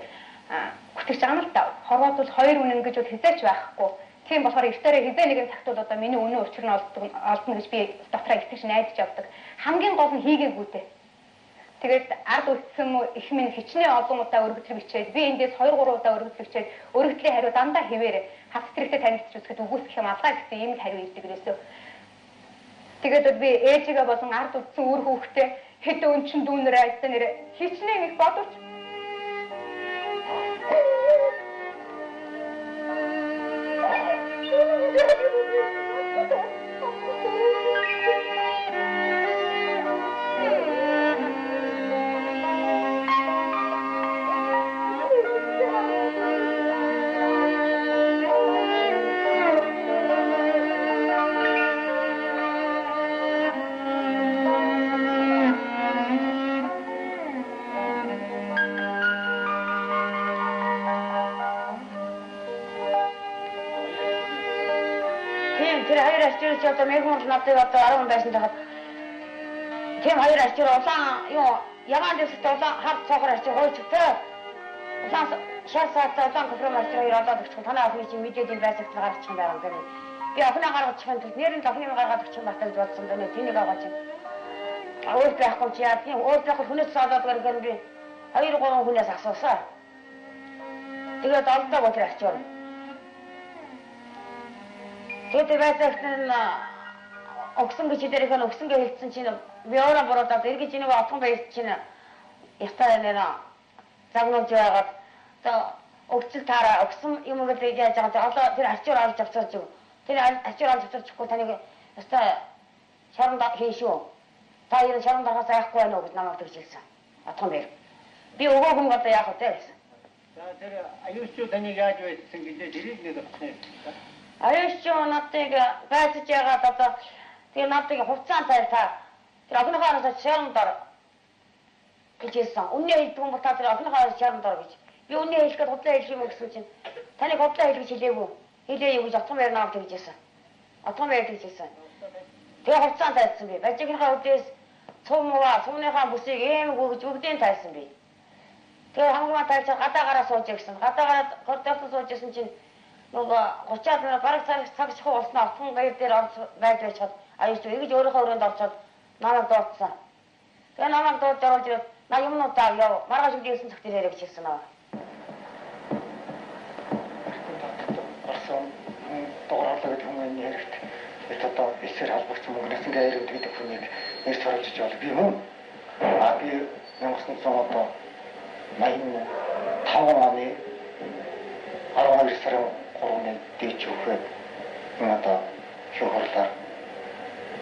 гүтгэж байгаа юм л да. Хорвоод бол 2 үнэн гэж бол хизээч байхгүй. Тийм болохоор эртээрээ хизээ нэгэн цагт бол одоо миний үнэн учир нь олдно гэж би дотроо итгэж найдаж явдаг. Хамгийн гол нь хийгээгүй дээ. Тэгээд ард үлдсэн их минь хичнээн олон удаа өргөдлөг бичээд би эндээс 2-3 удаа өргөдлөг бичээд өргөдлийн хариу дандаа хэвээрээ хав сэтгэлтэй танилцж үзэхэд үгүйсэх юм алгаа гэсэн ийм л хариу ирдэг ерөөсөө. Тэгээд би ээжигээ болон ард үлдсэн үр хүүхдээ хэд өнчин дүүнэрээ айсан нэрэ хичнээн их бодож чи одоо мэгмор надад одоо 10 байсан жахад тийм хоёр ачир улаан юу ягаан дэвсэгтэй улаан хард цохор ачир хойч өгтөө улаан шаасаад улаан кофром ачир хоёр олоод өгчих танай охин чи мэдээд юм байсагт гаргачих юм байгаа гэнэ би охиноо гаргачих юм тэр нэрэн охиноо гаргаад өгчих юм батал бодсон байна тэнийг аваач өөр байхгүй чи яа тийм өөр байх хүнээс саадаад гэргэн би 2-3 хүнээс асуусаа тэгээд олдоо бодож ачир тэгээд байцаагч нь огсон гэж дээрх нь огсон гэж хэлсэн чинь би өөрөө бороод эргэж нэг отхон байж чинь ястаа нэр загнуулж байгаад одоо огцол таараа огсон юм уу гэж яаж байгаа одоо тэр ачуур авч авцаач юу тэр ачуур авч авчихгүй таныг ястаа шаран хийн шүү та ер нь шаран дагаас айхгүй байна уу гэж намайг төгсөлсөн отхон бай би өгөөг юм одоо яах вэ гэсэн за тэр аюулчуу таныг яаж байсан гэдэг тэрийг нэг авчихсан аюулчуу надыг байцаж яагаад одоо тэгээ надыг хувцаан тайлтаа тэр охиноохоо шаран дор гэж хэлсэн. Үнэн хэлдэг юм бол та тэр охиноохоо шаран дор гэж. Би үнэн хэлэхэд худлаа хэлэх юм гэсэн чинь таныг худлаа хэлж хэлээгүй. Хэлээ юу гэж отгон байр навд гэж хэлсэн. Отгон байр гэж хэлсэн. Тэгээ хувцаан тайлсан би. Бажигийнхаа өдөөс цумныхаа бүсийг ээмгүй гэж өгдөө тайлсан би. Тэгээ хамгаалалт тавьж гадаагараа сууж гэсэн. Гадаагараа коридорт сууж гэсэн чинь нөгөө 30-аад минут бараг цаг шахуу болсноо отхон баяр дээр орж байж чад аюулч ингэж өөрийнхөө өрөөнд орчод намайг дуудсан. Тэгээ намайг дуудаж орж ирээд на юмнуудаа яв маргааш үдээсэн цагт ирээрэй гэж хэлсэн аа. Орсон доороолоо гэдэг юм энэ хэрэгт. Эт одоо эсрэг халбагч мөнгнээс ингээ ирээд гэдэг хүнийг нэрч харуулж байгаа би юм уу? Би 1985 оны 12 сарын 3-ны дээд өгөхөд одоо шүүхөрлөөр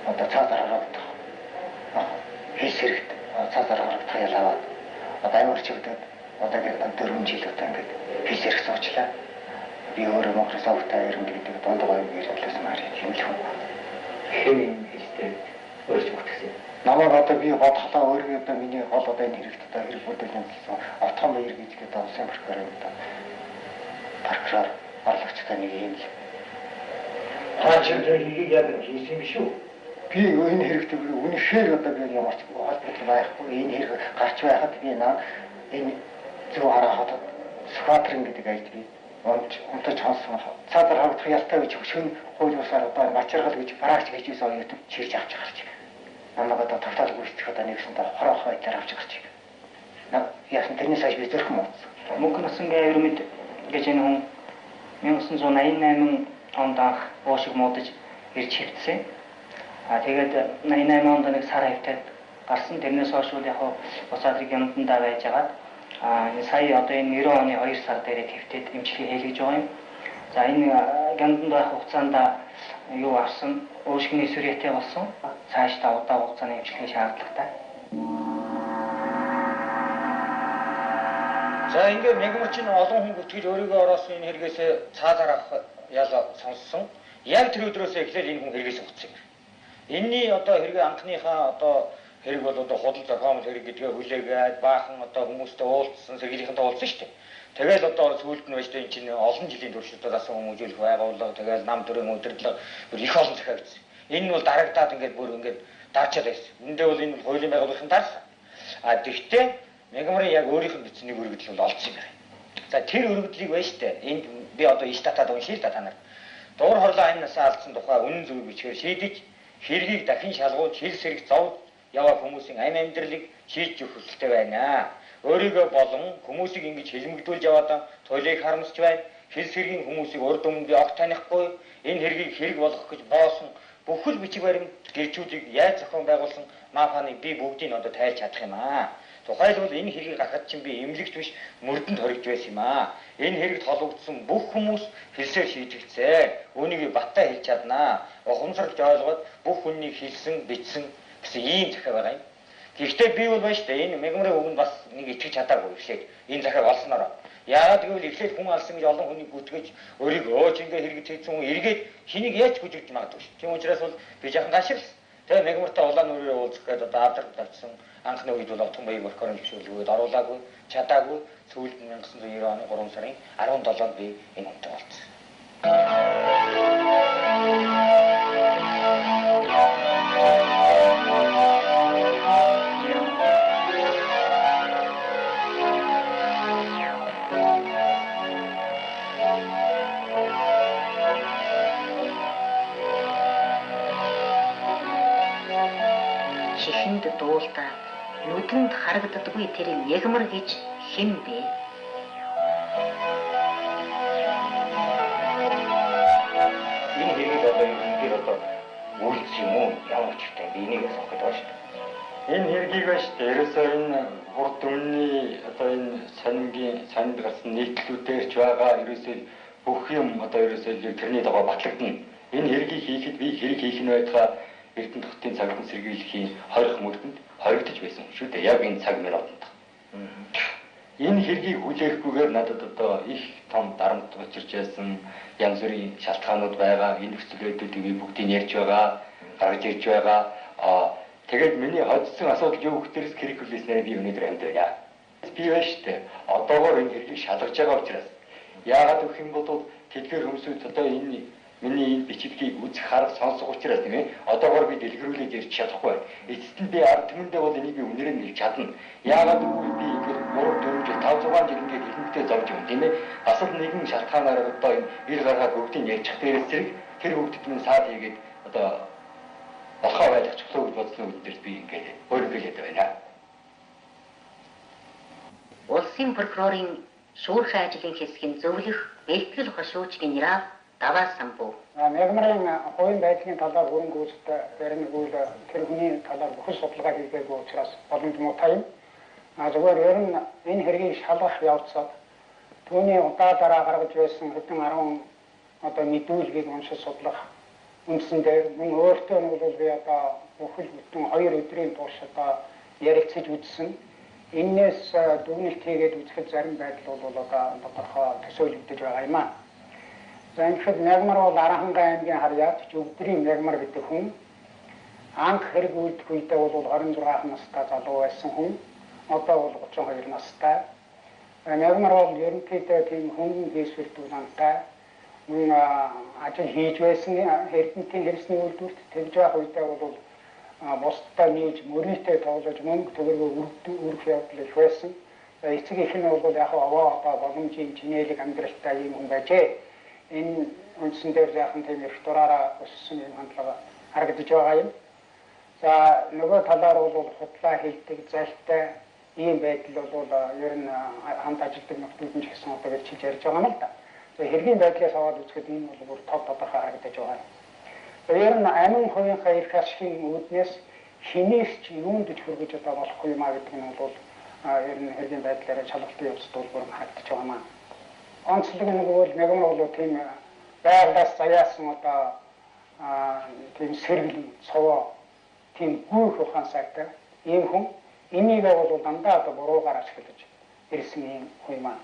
одоо цаазаар харагдах. Хийс хэрэгт цаазаар харагдах ялаваад одоо амар чигдэд одоо гэрдэн 4 жил удаа ингээд хийс хэрэг суучлаа. Би өөрөө Microsoft-аар ирэн гэдэг дундгой ярьлаас марий юм л хүн. Хэмээн хэлтэй өөрч утгасан. Намайг одоо би бодлоо өөрөө одоо миний гол одоо энэ хэрэгт одоо хэрэг бүдэл юмсан автом баяр гэж гэдэг улсын прокурор одоо прокурор орлогчтой нэг юм л. Хаачин тэрийг яг хийсэн биш үү? Би энэ хэрэгт үнэхээр одоо би ямарч холбоотой байхгүй энэ хэрэг гарч байхад би энэ зөв харахад Сквадрин гэдэг айлд би онтож хонсон цаазаар харагдах ялтай гэж хөшгөн хууль бусаар одоо мачиргал гэж бараагч гэж ийсэн оюутан чирж авч гарч. Намайг одоо тавтаал гүйцэтгэх одоо нэгсэндээ хорох байдлаар авч гарч. Яасан тэрнээс хойш би зөрөх юм уу? Мөнх насангийн авирмид гэж энэ хүн 1988 онд анх уушиг муудаж ирж хэвтсэн. Тэгээд 88 онд нэг сар хавтад гарсан. Тэрнээс хойш бол яг бусаад регионуудаа байж агаад сая одоо энэ 90 оны 2 сар дээрээ хэвтээд эмчилгээ хийлгэж байгаа юм. За энэ ганданд байх хугацаанд юу авсан? Уушигны сүрээтэй болсон. Цаашдаа удаан хугацааны эмчилгээ шаардлагатай. За ингээд мягмарчин олон хүн бүтгэж өөрийгөө ороосон энэ хэрэгээс цаазаар авах ял сонссон. Яг тэр өдрөөс эхлээд энэ хүн хэрэгээс уцсан юм. Энийний одоо хэрэг анхныхаа одоо хэрэг бол одоо худал зохиомл хэрэг гэдгээ хүлээгээд баахан одоо хүмүүстэй уулзсан, сэргийлийнхэнтэй уулзсан шүү дээ. Тэгэл одоо сүүлд нь байж энэ чинь олон жилийн туршид асан хүмүүжүүлэх байгууллага тэгэл нам төрийн удирдлага бүр их олон захиагдсан. Энэ нь бол дарагдаад ингээд бүр ингээд дарчаад байсан. Үндэ бол энэ хуулийн байгууллагын дарсан. Тэгвэл мягмарын яг өөрийнх нь бичсэн нэг өргөдөл бол олдсон юм байна. За тэр өргөдлийг байна шүү дээ. Энд би одоо статад уншия л да та нар. Дуур хорлоо амнаас алдсан тухай үнэн зөв бичгээр шийдэж хэргийг дахин шалгуулж хэл сэрэг зовд яваа хүмүүсийн амь амьдралыг шийдэж өгөх хэрэгтэй байна. Өөрийгөө болон хүмүүсийг ингэж хэлмэгдүүлж яваад туйлыг харамсч байна. Хэл сэргийн хүмүүсийг урд өмнө би огт танихгүй. Энэ хэргийг хэрэг болгох гэж боосон бүхэл бичиг баримт гэрчүүдийг яаж зохион байгуулсан мафианыг би бүгдийг одоо тайлж чадах юм аа. Тухайлбал энэ хэргийг гаргахад чинь би эмнэлэгч биш мөрдөнд хоригдж байсан юм аа. Энэ хэрэгт холбогдсон бүх хүмүүс хэлсээр шийдэгцээ. Үүнийг баттай хэлж чаднаа. Ухамсарлж ойлгоод бүх хүнийг хэлсэн, бичсэн гэсэн ийм захиа байгаа юм. Гэхдээ би бол байна шүү дээ. Энэ мягмарын өгн бас нэг итгэж чадаагүй эхлээд энэ захиаг олснороо. Яагаад гэвэл эхлээд хүн алсан гэж олон хүнийг гүтгэж өөрийгөө ингээ хэрэгж хийсэн хүн эргээд хэнийг яаж гүжигдэж магадгүй шүү. Тийм учраас бол би жаахан гаширсан. Тэгээ мягмартай улаан нүрээ уулзах гээд одоо авдраг тавьсан. Анхны үед бол Отгон баяр прокурорын зөвшөөрлөгөөд оруулаагүй, чадаагүй. Сүүлд нь 1990 оны 3 сарын 17-нд би энэ хүнтэй болцсон. Чихэнд дуулдаа нүдэнд харагддаггүй тэр ягмар гэж хэн бэ? Энэ хэрэг одоо энэ одоо үйлс юм уу? Ямар ч ихтэй энийг асуух гэдэг байна шүү дээ. Энэ хэргийг ба шүү дээ. Ерөөсөө энэ хурд өмнөний одоо энэ санд гарсан нийтлүүдээр ч байгаа ерөөсөө бүх юм одоо ерөөсөө тэрний дагуу батлагдана. Энэ хэргийг хийхэд би хэрэг хийх нь байтугай Эрдэнэ хотын цагтан сэргийлэхийн хорих мөрдөнд хоригдож байсан шүү дээ. Яг энэ цаг мөрөнд. Энэ хэргийг хүлээхгүйгээр надад одоо их том дарамт учирч байсан янз бүрийн шалтгаанууд байгаа. Энэ нөхцөлөдүүдийг би бүгдийг ярьж байгаа, гаргаж ирж байгаа. Тэгээд миний хоцсон асуудал юу гэхтэрс хэрэг хүлээснээр би өнөөдөр амьд байна. Би байна шүү дээ. Одоогоор энэ хэргийг шалгаж байгаа учраас яагаад гэх юм бол тэдгээр хүмүүсүүд одоо энэ миний энэ бичлэгийг үзэх харах сонсох учраас тийм ээ одоогоор би дэлгэрүүлээд ярьж чадахгүй. Эцэст нь би ард түмэндээ бол энийг би үнээрээ хэлж чадна. Яагаад гэвэл би ингээд 3 4 жил 5 6 жил ингээд хэлэнтэй зовж юм тийм ээ. Бас л нэгэн шалтгаанаар одоо энэ ил гаргаад бүгдийг ярьчих дээрээс зэрэг тэр бүгдэд минь саад хийгээд одоо болохоо байлгачихлоо гэж бодсон үедээс би ингээд өөрийгөө хэлээд байна. Улсын прокурорын шүүрхэн ажлын хэсгийн зөвлөх бэлтгэл хошууч генерал Даваа Самбуу. Мягмарын хувийн байдлын талаар хөрөнгө үүсэлт яриггүй тэр хүний талаар бүхэл судалгаа хийгээгүй учраас боломж муутай юм. Зүгээр ер нь энэ хэргийг шалгах явцад түүний удаа гаргаж байсан хэдэн 10 одоо мэдүүлгийг уншиж судлах үндсэн дээр мөн өөртөө нь бол би одоо бүхэл бүтэн 2 өдрийн турш одоо ярилцаж үзсэн. Энээс дүгнэлт хийгээд үзэхэд зарим байдал бол одоо тодорхой төсөөлөгдөж байгаа юм аа. За ингээд Мягмар бол Аранхан аймгийн Харьяат Жүгдрийн Мягмар гэдэг хүн анх хэрэг үйлдэх үедээ бол 26 настай залуу байсан хүн. Одоо бол 32 настай. Мягмар бол ерөнхийдөө тийм хүн хийсвэр дулаантай мөн ажил хийж байсан эрдэнтийн хэрэгсний үйлдвэрт тэгж байх үедээ бол бусдад нээж мөрийтэй тоглож мөнгө төгрөгөө өргөх явдал их байсан. Эцэг их нь бол яг аваа боломжийн чинэлэг амьдралтай юм хүн байжээ. Энэ үндсэн дээр яахан тийм их дураараа өссөн юм хандлага харагдаж байгаа юм. За нөгөө талаар бол худлаа хийдэг зайлтай ийм байдал бол ер нь хамт ажилладаг нөхдөд нь ч гэсэн одоо гэж ярьж байгаа юм л да. За хэргийн байдлаас аваад үзэхэд энэ бол бүр тод тодорхой харагдаж байгаа юм. Ер нь амин хувийнхаа эрх ашигын үүднээс хинээс ч юунд ч хүргэж одоо болохгүй юм а гэдэг нь бол ер нь хэргийн байдлаараа шалгалтын явцд бол бүр харагдаж байгаа юм. Онцлог нь бол Мягмар бол тийм байгалаас заяасан одоо тийм сэргэл цовоо тийм гүйх ухаан сайтай ийм хүн энийг бол дандаа одоо буруугаар ашиглаж ирсэн юм хүн юм аа.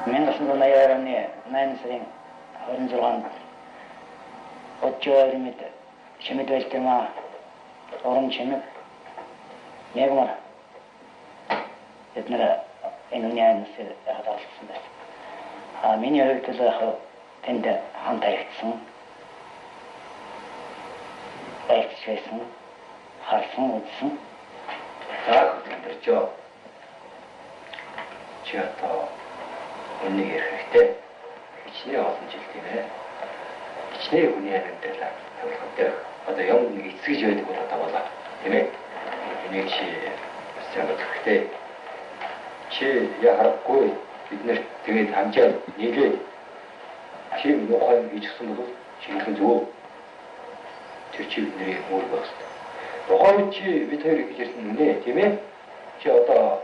1982 оны 8 сарын 26-нд Өчигдөр шимэд байлтмаа орон чимэг Мягмар эднэр энэний нэсээр хадгалсан байна. Миний хувьд л яг тэнд хамт аягдсан. Аягдсан, харсан, үзсэн. За өндөрчөө. Чи одоо энийг хэрэгтэй. Хичнээн олон жил тийм ээ. Хичнээн хүний амьдралаа тавилгатай. Одоо юм нэг эцгэж байдаг бол одоо болоо. Тийм ээ. Энийг чи сайн хэрэгтэй. Чи яарахгүй бид нэр тэгээд хамжаад нийлээд тийм мохоо хийчихсэн бол шинхэн зөв. Тэр чи бидний мөр багс. Тухайн чи бид хоёр гэж ярьсан нэ тийм ээ. Чи одоо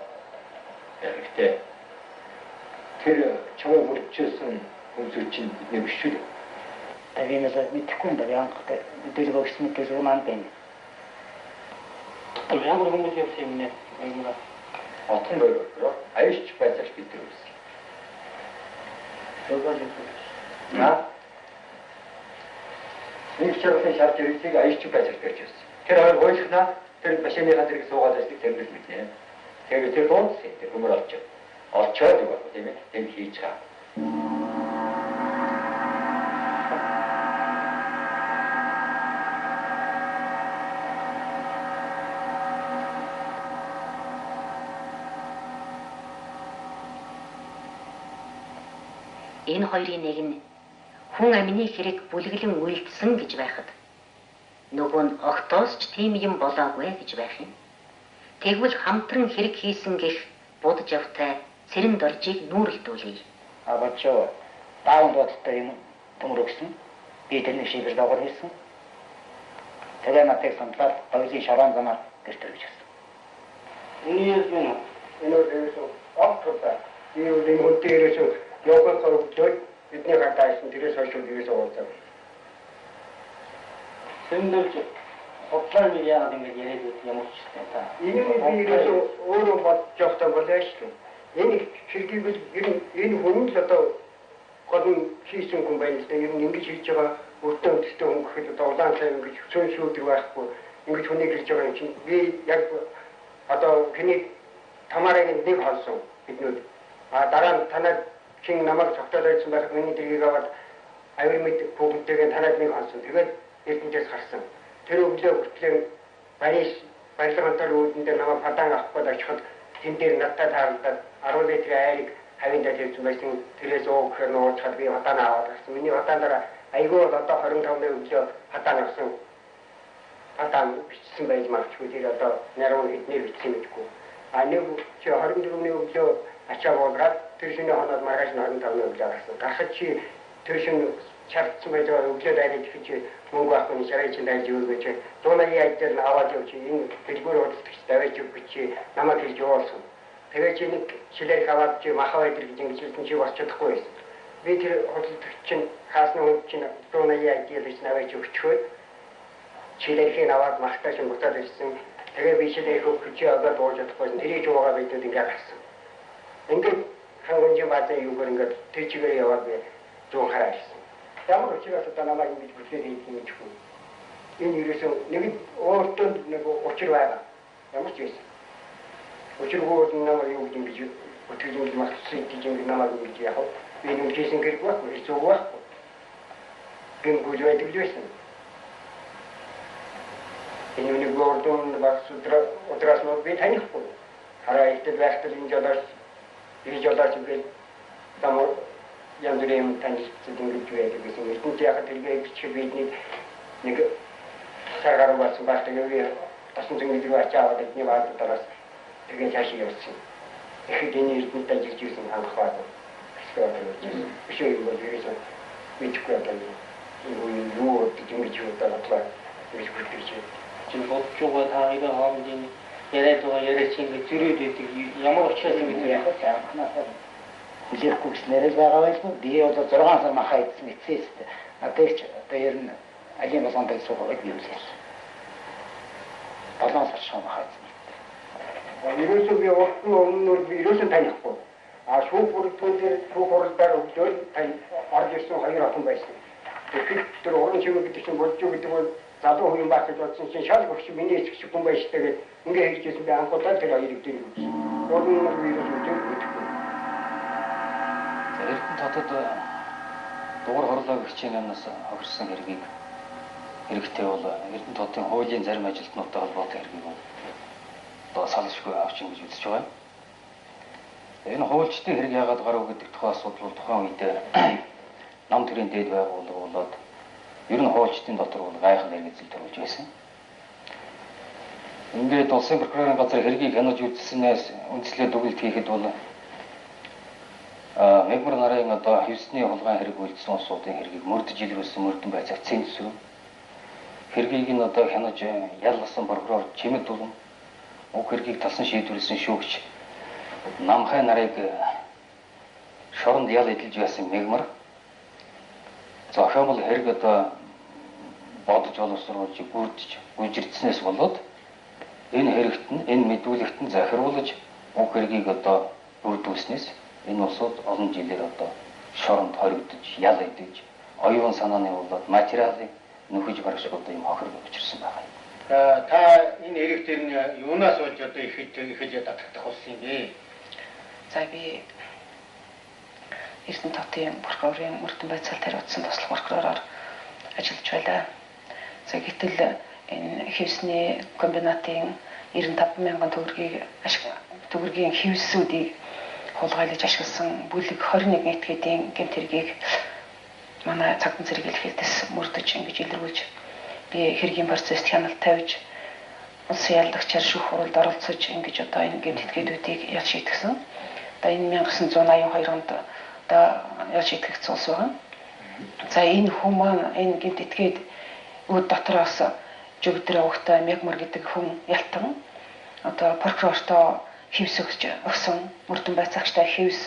хэрэгтэй. Тэр чамайг мөрчөөсөн хүмүүс чинь бидний биш үү? Тавинаас мэдхгүй юм да яанх мэдээлэл өгсөн гэж маань байна. Ямар хүмүүс юм нэ? Мягмар. Отон өөрөө аяж байцаач бид тэр үсэн. Нэг чиглэлийн шаард ирсийг аяж байцаач гэж ирсэн. Тэр хоёр гойлхнаа тэр машины газрыг суугаад байсныг тэрнээс мэднэ. Тэгээд тэр дууссан тэр хүмүүс олчоо. Олчоод юу гэх юм бэ? Тэм хийж байгаа. Энэ хоёрын нэг нь хүн амины хэрэг бүлэглэн үйлдсэн гэж байхад нөгөө нь огтоос ч тийм юм болоогүй гэж байх юм. Тэгвэл хамтран хэрэг хийсэн гэх будж явтай цэрэн доржийг нүүрэлдүүлье. Бачаа даун доттой юм төмөрөгсөн. Би тэрний шийдвэр дагавар хийсэн. Тэгээ натыг сандлаад хоёулын шаран замаар гэртэр гэж хэлсэн. Энэ өөрөөсөө огттой. Энэ өөрөөсөө Йогон коррупцой бидний гадаасан тэрээс хойш үгээс уулзав. Сэмдэлж хотлоо нэг яагаад ингэж яриад ямар ч юм та. Энэ өөрөө бодож явахдаа болоо шүү. Энэ хэргийг энэ хүн л одоо гол хийсэн хүн байна л да. Ер нь ингэж хийж байгаа өртөө өдөртөө хүн гэхэд одоо улаан цай ингэж цөөн шүүдэг байхгүй. Ингэж хүнийг хийж байгаа юм чинь би яг одоо хэний тамаарыг нэг хонсон биднүүд. Дараа нь танад чин намайг цогтоод байсан байх миний дэргийг аваад аюул мэд бүгдтэйгээ танад нэг хонсон. Тэгээд эрдэнэс гарсан. Тэр өглөө хүртэл барилгантар үүдэн дээр намайг падаан авах гээд очиход тэн дээр надтай таарлаад 10 метрийн айрыг хавиндаа тавьсан байсан. Тэрээс өөхөр нуучаад би падаан аваад гарсан. Миний падаан дараа айгүй одоо 25-ны өглөө падаан авсан. Падаан бичсэн байж магадгүй тэр одоо наруу хэднэр бичсэн мэдгүй. Нэг чи 24-ний өглөө ачаа болоод тэр шинэ хоноод маргааш нь 25-ны өглөө гарсан. Гарахад чи тэр шинэ чартсан байж байгаа өглөө дайраж чи мөнгө авахгүй шарай чи дайж өгөөч. Дуунаа яаж дээр аваад явж энэ дэлгүүр удирдагч давж өгч чи намайг хэлж явуулсан. Тэгээ чи нэг шилээ аваад чи махаа идэр гэж ингэж хэлсэн чи бас чадахгүй байсан. Би тэр удирдагч чинь хаасны хүн чинь дуунаа яаж дээр гэж наваж өгчхөөд шилээх аваад махтаа шин бутаад ирсэн. Тэгээ би шилээх өгч чи аваад ууж чадахгүй. Тэрийг жуугаа бидүүд ингээд гарсан. Ингээд хангамжийн баазаа юугаар ингээд тэр чигээр яваад би зүүн хараа ирсэн. Ямар учраас одоо намайг ингэж бүтлээд хийх юм чгүй. Энэ юусэн нэг өөртөө нэг учир байгаа. Ямар ч байсан. Учиргүй намайг юу гэж өтгөж магтсан гэж намайг ингэж яах вэ? Би нэг хийсэн гэр байхгүй, зөв байхгүй. Би гүйж байдаг байсан. Энэ нэг өөртөө баг удраас нь би танихгүй. Хараа ихтэй байхтай энэ жолооч үгүй тамар яндрын танилцсан гэж байдаг гэсэн. Эрдэнэт яхад тэргээ чи бидний нэг саргаар болсон багтаа юу тасан зөнгөж аваад бидний баад тараас тэгээ цааш явсан. Ихэд энэ эрдэнэт ажиллаж ирсэн хангах баад. Биш үү бол хэрэгсэн мэдгүй одоо юу гэж удаатлаа гэж хэлж 지금 법조가 다 이런 하면 얘네도 친구 줄여도 ямар учраас юм бэ? Хүлээхгүй гэснээр л байгаа байлгүй. Би одоо 6 сар махаа идсэн эцээстэй. Надад ч одоо ер нь алийн болонд суугаад би үлээ. 7 сар шоо махаа идсэн. Ерөөсөө би өмнө би ерөөсөө танихгүй. Шүүх бүрэлдэхүүн дээр шүүх хуралдаар өглөө тань орж ирсэн 2 охин байсан. Тэгэхээр тэр уран чимэг гэдэг чинь болж юу гэдэг бол залуу хүн байх гэж бодсон чинь шал өгч миний эцэг хүн байж тэгээд ингээ хийжсэн би анхудаа тэр хоёрыг дээр үзсэн. Уран нь ерөөсөө мэдгүй. Эрдэнэ хотод дугур хорлоо хичээнээс хохирсон хэргийг хэрэгтэй бол Эрдэнэ хотын хуулийн зарим ажилтнуудтай холбоотой хэргийг одоо салшгүй авч ин гэж үзэж байгаа. Энэ хуульчдын хэрэг яагаад гарав гэдэг тухай асуудал бол тухайн үед нам төрийн дээд байгууллага болоод ер нь хуульчдын дотор бол гайхал хэрэгцэл төрүүлж байсан. Ингээд улсын прокурорын газар хэргийг хянаж үзснээс үндслээд дүгнэлт хийхэд бол Мегмар нарын одоо хевсний хулгайн хэрэг үйлдсэн улсуудын хэргийг мөрдөж илрүүлсэн мөрдөн байцааг цэнзүр. Хэргийг нь одоо хянаж ялгасан прокурор Чимэд Дулан уг хэргийг талсан шийдвэрлсэн шүүгч Намхай нарыг шоронд ял эдэлж байсан Мегмар зохиомл хэрэг одоо бодож боловсруулж бүрдэж гүйжирдснээс болоод энэ хэрэгт нь энэ мэдүүлэгт нь захируулж уг хэргийг одоо бүрдүүлснээс энэ улсууд олон жилээр одоо шоронд хоригдож, ял эдэж, оюун санааны болоод материалыг нөхөж барах одоо юм хохирог учирсан байгаа. Та энэ хэрэг дээр нь юунаас болж одоо ихэж татагдах болсон юм бэ? За би Эрдэнэт хотын прокурорын мөрдөн байцаал дээр утсан туслах прокуророор ажиллаж байлаа. За гэтэл энэ хевсний комбинатын 95,000 төгрөгийн хевсүүдийг хулгайлаж ашигласан бүлэг 21 этгээдийн гэмт хэргийг манай цагтан зэрэг илэрхийлдэс мөрдөж ингэж илэргүүлж би хэргийн процесст хяналт тавьж улсын яллагчаар шүүх хуралд оролцож ингэж одоо энэ гэмт этгээдүүдийг ял шийдгсэн. Одоо энэ 1982 онд одоо ял шийдэгдсэн улс байгаа. За энэ хүн маань энэ гэмт этгээд үүд дотроос жигдэр авахтай Мегмар гэдэг хүн ялтан одоо прокурортоо хевс өгсөн мөрдөн байцаагчтай хевс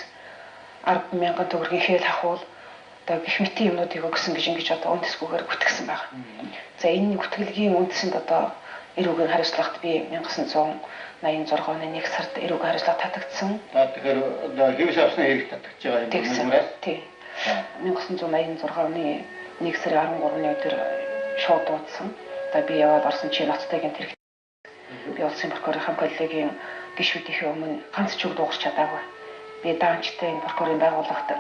10,000 төгрөгийн хэл хахуул одоо гэх мэт юмнуудыг өгсөн гэж ингэж одоо үндэсгүйгээр гүтгэсэн байна. За энэ гүтгэлгийн үндсэнд одоо эрүүгийн хариуцлагт би 1986 оны 1 сард эрүүгийн хариуцлага татагдсан. Тэгэхээр одоо хевс авсны хэрэг татагдж байгаа юм байна. Тийм. 1986 оны 1 сарын 13-ны өдөр шууд дуудсан. Одоо би яваад орсон чи ноцтойгийн тэрэг би улсын прокурорын коллегийн гишүүдийнхээ өмнө ганц ч үг дуугарч чадаагүй. Би даанчтай энэ прокурорын байгууллагт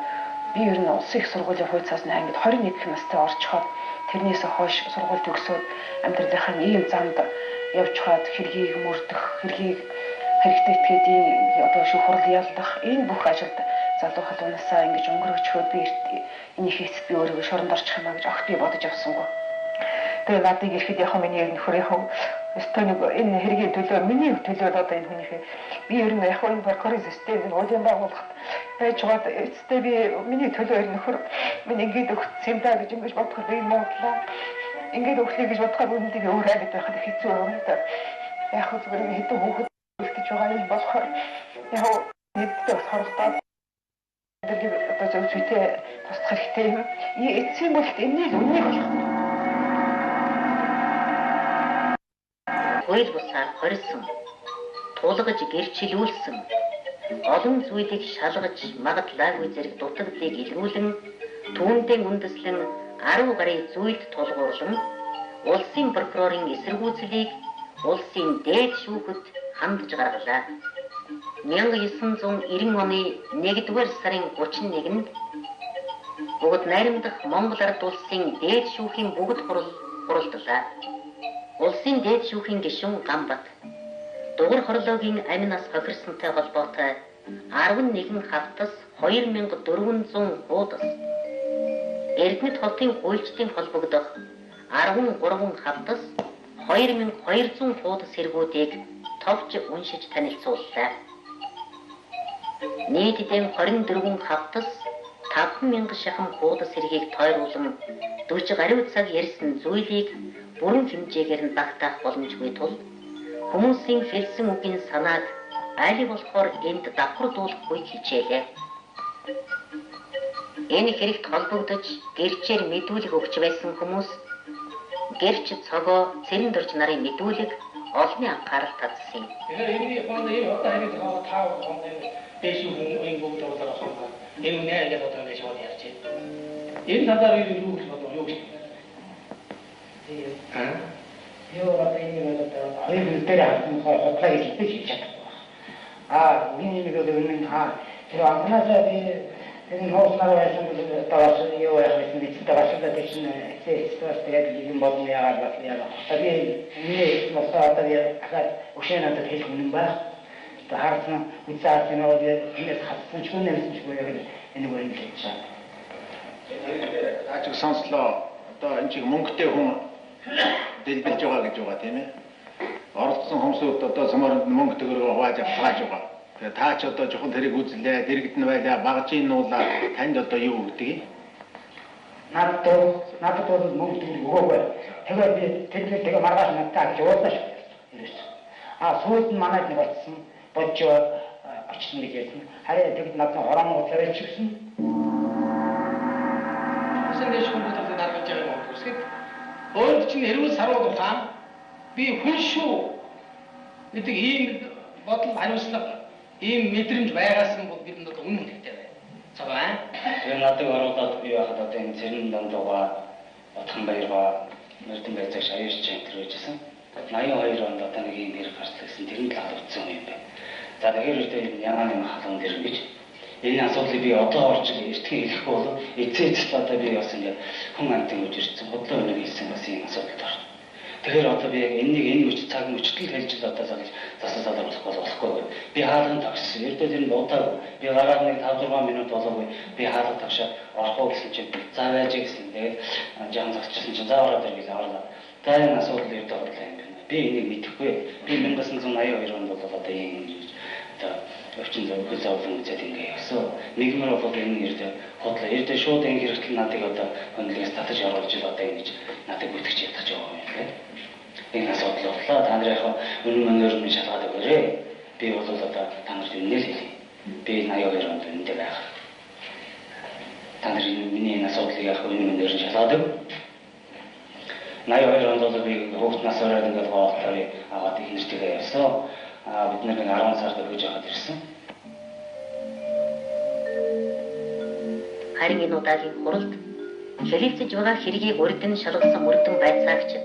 би ер нь улсын их сургуулийн хувь цаасны ангид 21 настай орчход тэрнээс хойш сургууль төгсөөд амьдралынхаа ийм замд явж хаад хэргийг мөрдөх, хэргийг хэрэгтэй этгээдийн одоо шүүхрэл ялдах энэ бүх ажилд залуу халуунаасаа ингэж өнгөрөөчхөд би энийг хийхэд би өөрийгөө шоронд орчих юмаа гэж огт би бодож авсангүй. Тэгээ надыг ирэхэд яг миний нөхөр яг өстөнийг энэ хэргийн төлөө миний төлөө одоо энэ хүнийхээ би ер нь яг энэ прокурорын системийн уулын байгууллагт байж чад эцтэй би миний төлөө ер нөхөр миний ингэж өгсөн юм даа гэж ингэж бодоход би муудлаа. Ингэж өглөө гэж бодоход үнэндээ өөр айд байхад хэцүү юм да. Яг зүгээр хэдэн хүүхэд үлдэж байгаа юм болохоор яг нэгдээ бас хорогдоод одоо зөвхөтэй тусах хэрэгтэй юм. Эцсийн бүлт энийг үннийг болох. Хууль бусаар хорьсон, тулгаж гэрчилүүлсэн, олон зүйлийг шалгаж магадлаагүй зэрэг дутагдыг илрүүлэн, түүндээ үндэслэн 10 гаруй зүйлд тулгуурлан, улсын прокурорын эсэргүүцлийг улсын дээд шүүхэд хандж гаргалаа. 1990 оны 1-р сарын 31-нд бүгд найрамдах Монгол Ард улсын дээд шүүхийн бүгд хуралдлаа. Улсын дээд шүүхийн гишүүн Гамбат дугур хорлоогийн амнаас хохирсонтой холбоотой 11 хавтас 2400 хуудас, Эрдэнэт хотын хуульчдын холбогдох 13 хавтас 2200 хуудас хэрэгүүдийг товч уншиж танилцууллаа. Нийтдээ 24 хавтас 5000 шахам хуудас хэргийг тойруулан 40 гаруй цаг ярьсан зүйлийг бүрэн хэмжээгээр нь багтаах боломжгүй тул хүмүүсийн хэлсэн үгийн санааг аль болохоор энд давхардуулахгүй хичээлээ. Энэ хэрэгт холбогдож гэрчээр мэдүүлэг өгч байсан хүмүүс гэрч цогоо цэрэн дорж нарын мэдүүлэг олонний анхаарал татсан юм. Энэ хонд энэ одоо энэ тав хонд дэшүүх энэ бүгд болоосоо энэ нэр яг одоо гэж бодож ярьж байна. Энэ талаар юу гэж бодож юу гэж Yoo ini ada hari tidak apa lagi itu sih. Ini juga dengan kalau anak saya ini harus nalar tawas yo ini tawas ada di sini tawas tidak di modnya ada ya. Tapi ini masa tadi agak usianya ada di sini bah. Harusnya bisa sini dia ini harusnya cuma ini boleh bisa. 아주 선슬로 또 인식 몽크대 хүн дэлбэлж байгаа гэж байгаа тийм ээ. Оролцсон хүмүүсд одоо сумаар мөнгө төгрөгөө хувааж авч байгаа. Тэгээ та ч одоо жоохон тэрийг үзлээ, дэрэгдэн байлаа, багжийн нуулаа танд одоо юу өгдөг юм? Надад мөнгө төгрөг өгөөгүй. Тэгээ би тэгээ маргааш надад жуулдаж ирсэн. Сүүлд нь манайд нэг болсон. Бодж очсон гэж ярьсан. Харин тэгэд надад хороон царайч гисэн. Сэндэж хүмүүст даргаж байгаа юм уу? Өөр чинь хэрүүл сарууд утаа би хүн шүү гэдэг ийм бодол хариуцлага ийм мэдрэмж байгаас нь бидэнд одоо үнэн хэрэгтэй байна. Цагаан. Тэр надад оролдоод би байхад одоо энэ цэрэн дандууга Отхон баяргаа Нэрдэн байцаагч аяарч энэ байжсэн. 82 онд одоо нэг ийм хэрэг гарч ирсэн. Тэр нь л авцсан юм байна. За тэгэхээр ягааны халуун дэр гэж энэ асуудлыг би одоо орж эртхэн хэлэх бол эцээц одоо би бас ингээд хүн амтан гэж ирсэн. Бодлоо өнөг хэлсэн бас энэ асуудалд орно. Тэгэхээр одоо би яг энэнийг энэ үеч цаг мөчтөл хэлж л одоо засаа болохгүй. Би хаалганд тогссон. Ердөө тэр нь удаа би гараад нэг 5-6 минут болоогүй. Би хаалганд тогшоод орох уу гэсэн чинь за байж гэсэн. Тэгээд жаан зогсчихсан чинь за ороод ир гэж орлоо. За энэ асуудал ердөө бодлоо юм байна. Би энийг мэдэхгүй. Би 1982 онд бол одоо ийм одоо өвчин зөвхөн зовлон үзээд ингээ явсан. Нэгмэр бол энэ ердөө хотлоо. Ердөө шууд энэ хэрэгтэл надыг одоо хөндлөгөөс татаж оруулж ил одоо ингэж надыг бүтгэж ядаж байгаа юм байна. Энэ асуудал боллоо. Та нар яг өнөө мөнөөр нь шалгаад өгөөрэй. Би бол одоо та нарт үнээр хэлье. Би 82 онд үнэтэй байх. Та нар миний энэ асуудлыг яг өнөө мөнөөр нь шалгаад өг. 82 онд бол би хүүхд нас ороод ингээд гоолтоор аваад их нэртэйгээ явсан. Бид нэг 10 сард өгж аваад ирсэн. Харин энэ удаагийн хуралд хэлэлцэж байгаа хэргийг урьд нь шалгасан мөрдөн байцаагчид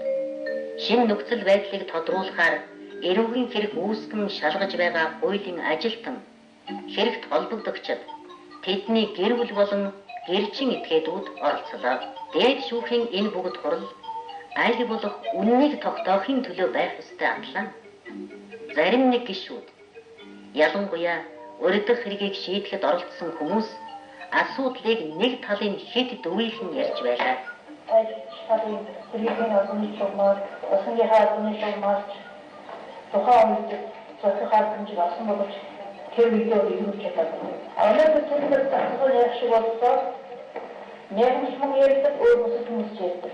шинэ нөхцөл байдлыг тодруулахаар эрүүгийн хэрэг үүсгэн шалгаж байгаа хуулийн ажилтан хэрэгт холбогдогчид тэдний гэр бүл болон гэрчин этгээдүүд оролцлоо. Дээд шүүхийн энэ бүгд хурал аль болох үннийг тогтоохын төлөө байх ёстой атлаа. Зарим нэг гишүүд ялангуяа урдах хэргийг шийдэхэд оролцсон хүмүүс асуудлыг нэг талын хэд дөвийнхэн ярьж байлаа. Талын хэргийн орны журмаар, усныхаа орны журмаар тухайн үед цоцохаар хэмжиж олсон боловч тэр видео ирүүлж чадсан. Өнөөдөр тэр засаг ярих шиг болсоо нэгэн хүн ярьдаг, өөр хүмүүс ярьдаг.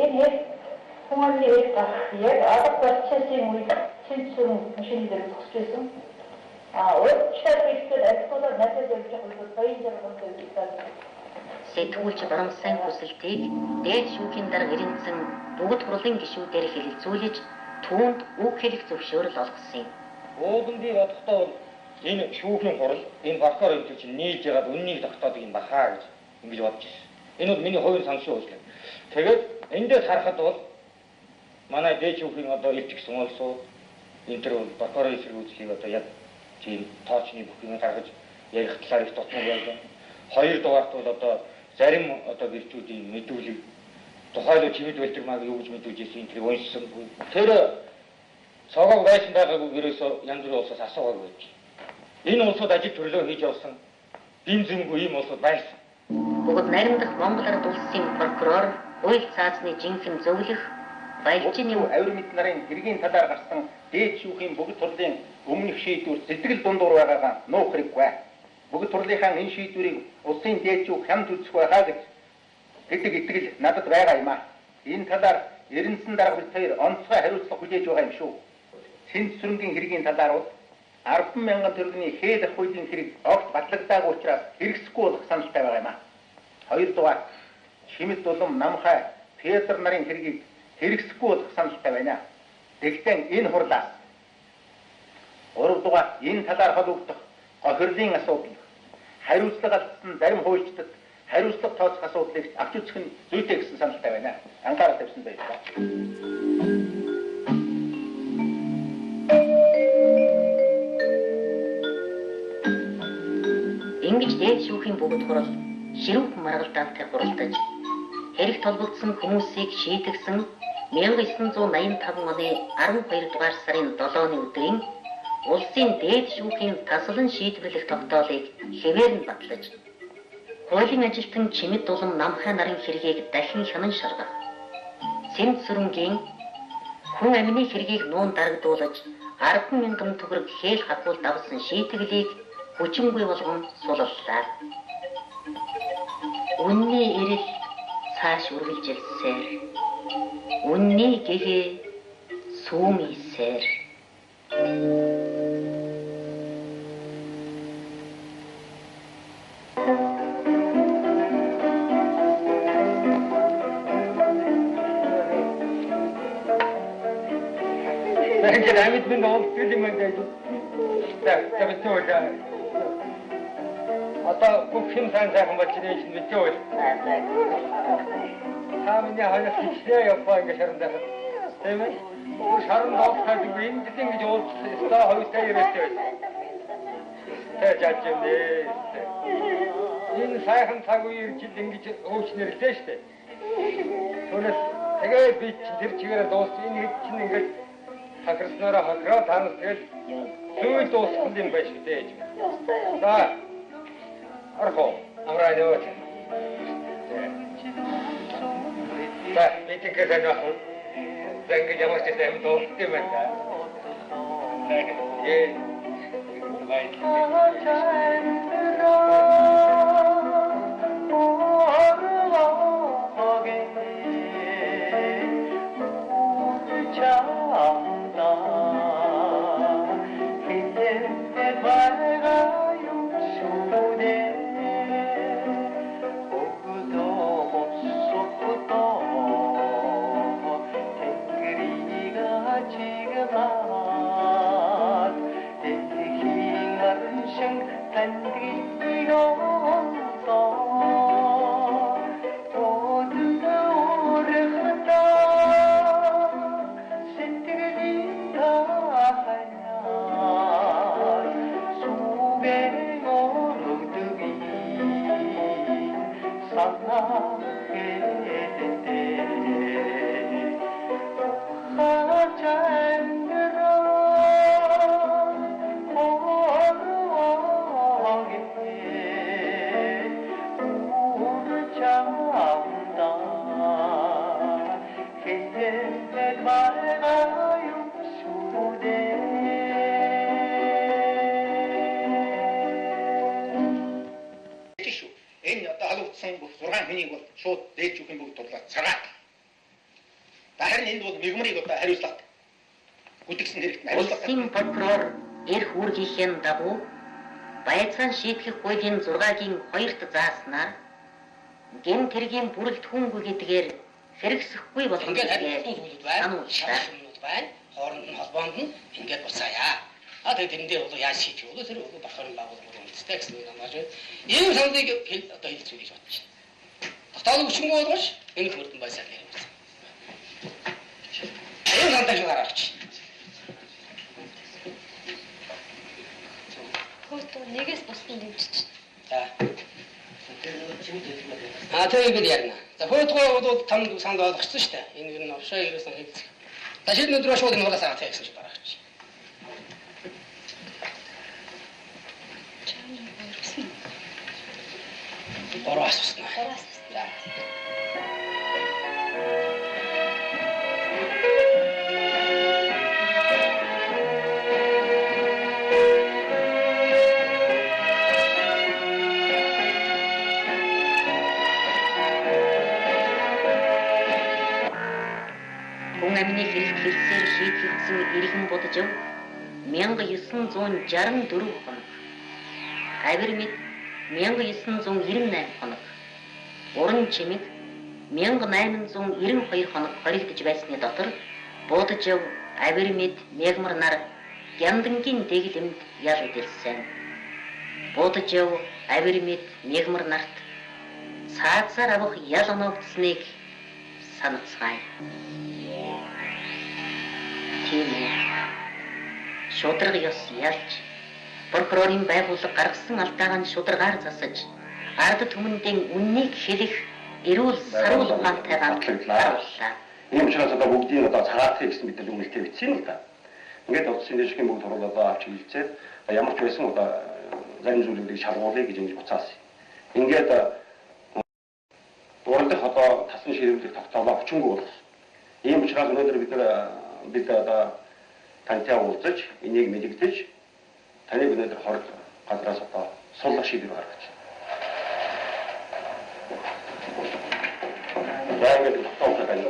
Энэ хүмүүний яг арга процессын үед цэнцэн машин дээр зогсчихсон. Өөрчлөлт хийхдээ ажлуудаа надад явж байгаа баян жаргал сэтгүүлч барамсан хүсэлтийг дээд шүүхийн дарга ирэнцэн бүгд хурлын гишүүдээр хэлэлцүүлж түүнд үг хэлэх зөвшөөрөл олгосон юм. Уулын дээр бодохдоо энэ шүүхийн хурал энэ прокурор эвдэл чинь нийлж ягаад үннийг тогтоодог юм бахаа гэж ингэж бодож байна. Энэ бол миний хувийн санал шүү үзлээ. Тэгээд эндээс харахад бол манай дээд шүүхийн одоо илч гэсэн улсууд энэ төр прокурорын эсрэг үйлчлэгийг одоо яг тийм тоочны бүх юм гаргаж ярих талаар их дотноо байлаа. Хоёрдугаарт бол одоо зарим одоо гэрчүүдийн мэдүүлэг тухайлбал чимэд болдгомаг юу гэж мэдүүлж ирсэн энэ тэрийг уншсангүй. Тэр цогог байсан байгаагүй ерөөсөө янз бүрийн улсаас асуугаагүй байж. Энэ улсууд ажил төрлөө хийж явсан бин зэмгүй ийм улсууд байсан. Бүгд наримдах Монгол Ард улсын прокурор хууль цаасны жинхэнэ зөвлөх баялжийн авир мэд нарын хэргийн талаар гарсан дээд шүүхийн бүгд хурлын өмнөх шийдвэр сэтгэл дундуур байгаагаа нуух хэрэггүй. Бүгд хурлынхаа энэ шийдвэрийг улсын дээд шүүх хямд үзэх байхаа гэдэг итгэл надад байгаа юм аа. Энэ талаар Эрдэнэсэн дарга бид хоёр онцгой хариуцлага хүлээж байгаа юм шүү. Цэнц сүрэнгийн хэргийн талаар бол 10,000 төгрөгийн хээлэх хуулийн хэрэг огт батлагдаагүй учраас хэрэгсэхгүй болох саналтай байгаа юм аа. Хоёрдугаар Чимэд Дулам Намхай Петр нарын хэргийг хэрэгсэхгүй болох саналтай байна. Тэгтээ энэ хурлаас 3-дугаар энэ талаар холбогдох гохирлын асуудал хариуцлага алдсан зарим хуульчдад хариуцлага тооцох асуудлыг авч үзэх нь зүйтэй гэсэн саналтай байна. Анхаарал тавьсан баярлалаа. Ингэж дээд шүүхийн бүгд хурал ширүүх маргалдаантай хуралдаж хэрэгт холбогдсон хүмүүсийг шийдэгсэн 1985 оны 12 дугаар сарын 7-ны өдрийн улсын дээд шүүхийн таслан шийдвэрлэх тогтоолыг хэвээр нь батлаж хуулийн ажилтан Чимэд Дулам Намхай нарын хэргийг дахин хянан шалгах, Цэнц сүрэнгийн хүн амины хэргийг нуун дарагдуулж 10,000 төгрөг хээл хатуул давсан шийтгэлийг хүчингүй болгон суллаа. Үнний эрэл цааш үргэлжилсээр, үнний гэгээ сүүм ийсээр. Ингээд амьд минь олдгүй юм ингээд. Так битүүл. Одоо бүх юм сайхан болж ирэх юм битүүл. Хамны хаяг хичнээн яваа ингээд шарандаа. Тийм ээ. Шаран доохад ингэж ингэж уулзлаа хоёртай ирээтэй. Тэгэж юм дээ. Энэ сайхан цаг үеэр жил ингэж өөчнөрлөө штэ. Түүнээс тэгээ би тэр чигээр дууссан энэ хэд чинь ингээд хакерснороо хакраа танаас тэгэл зүй дуусах юм байна шүү дээ. За. Архоо амраа яваач. За, митингээ санаах. Зэнгэ яваач гэм дуусах юм байна. Ээ. Хүнийг бол шууд дээж өгөх юм бүгд турлаад цагаат. Харин энд бол мигмрийг одоо хариуцлага гүтгсэн хэрэгтэй хариуцлага. Улсын прокурор эрх үүргийнхээ дагуу Баяцаан шийтгэх хуулийн 6-гийн 2-т зааснаар гэмт хэргийн бүрэлд хүнгүй гэдгээр хэрэгсэхгүй болох ингээд хариуцлага байна. Хооронд нь холбоонд нь ингээд буцаая. Тэгээд тэрэндээ бол яаж шийдэх вэ? Тэр бол прокурорын байгууллага үндэстэй гэсэн юм байна. Ийм саналыг одоо хэлцүү гэж бодож байна. Таталаг өчнгөө болгош энэ хурдан байсаар нэр үзсэн. Энэ хандаж гараач. Хөөтөө нэгээс босдон дэмжиж. За. Тэгээд ярина. За хөөтгөө бол танд санд болгоцсон шүү дээ. Энэ юу н овшоо ирсэн хэлцэх. Дашид өдрөө шууд энэ хулаас авах гэсэн чинь гараач. Ороос. Хүн амны хэрэгсээр шийдэгдсэн иргэн бодожв 1964 хоног. Авир мэд 1998 хоног. Уран чимэг 1892 хоног хоригдож байсны дотор Будажв, Авир мэд, Мегмар нар Гяндангийн дэглэмд ял удирсан. Будажв, Авир мэд, Мегмар нарт цаазаар авах ял оногдсныг санацгаая. Тийм ээ. Шударга ёс ялж прокурорын байгууллага гаргасан алдаагаа шударгаар засаж ард түмэндээ үннийг хэлэх эрүүл саруул ухаантай гамтлаа. Ийм учраас одоо бүгдийг одоо цагаатгах гэсэн мэдээл үнэлгээ бичсэн л да. Ингээд утсын дэжгийн бүгд хурал одоо авч хэлцээд ямар ч байсан одоо зарим зүйлүүдийг шалгуулъя гэж ингэж буцаасан. Ингээд уралдах одоо тасн ширхэг тогтоолоо өчнгөө болсон. Ийм учраас өнөөдөр бид одоо тантай уулзаж энийг мэдэгдэж таныг өнөөдөр хорд газраас одоо суллах шийдвэр гаргаж байна. Яг л тогтоолтой байна.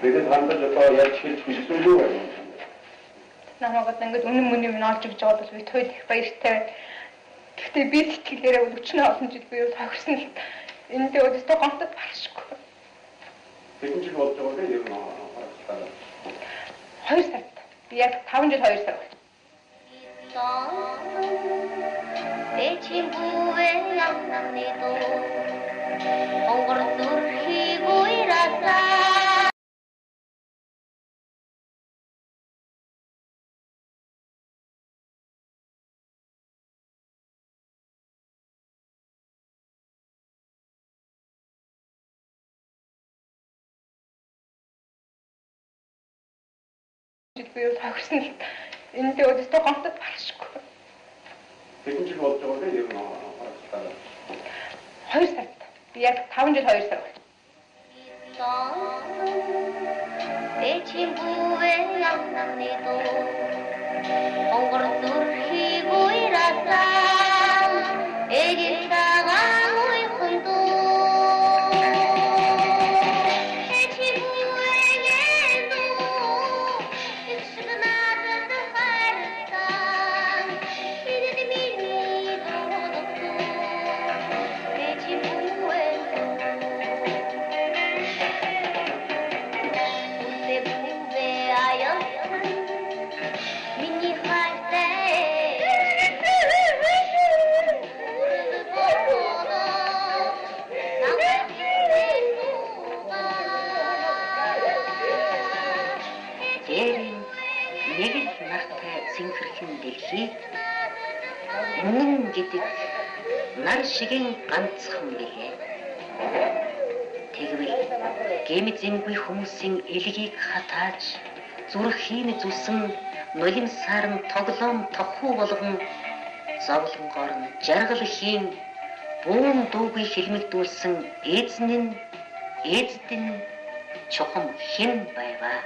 Бид хандаж одоо яаж хэлж хүссэн үү? Намайг ингээд үнэн мөний минь олж өгч байгаа бол би тойд их баяртай. Гэхдээ би сэтгэлээрээ өчнөө олон жил би тохирсон л энэ дэ өдөртөө гомдод баршгүй. Хэдэн жил болж байгаа вэ? 2 сард. Би яг 5 жил 2 сар. Эчимбүвэ амнамнидо онгор дурхигуираса би тохирсон л энэ дэ өдөртөө гомдод баршгүй. Хэдэн жил болж байгаа вэ? 2 сард. Би яг 5 жил 2 сар. Эчимбүвэ амнамнидо онгор дурхигуираса эдитага уйхунду Үнэн гэдэг нар шигийн ганцхан билээ. Тэгвэл гэмзэнгүй хүмүүсийн элгийг хатааж зүрхийн зүсэн нулимсаар нь тоглоом тохуу болгон зовлонгоор нь жаргал хийн буун дуугүй хэлмэгдүүлсэн ээдэн чухам хэн байваа.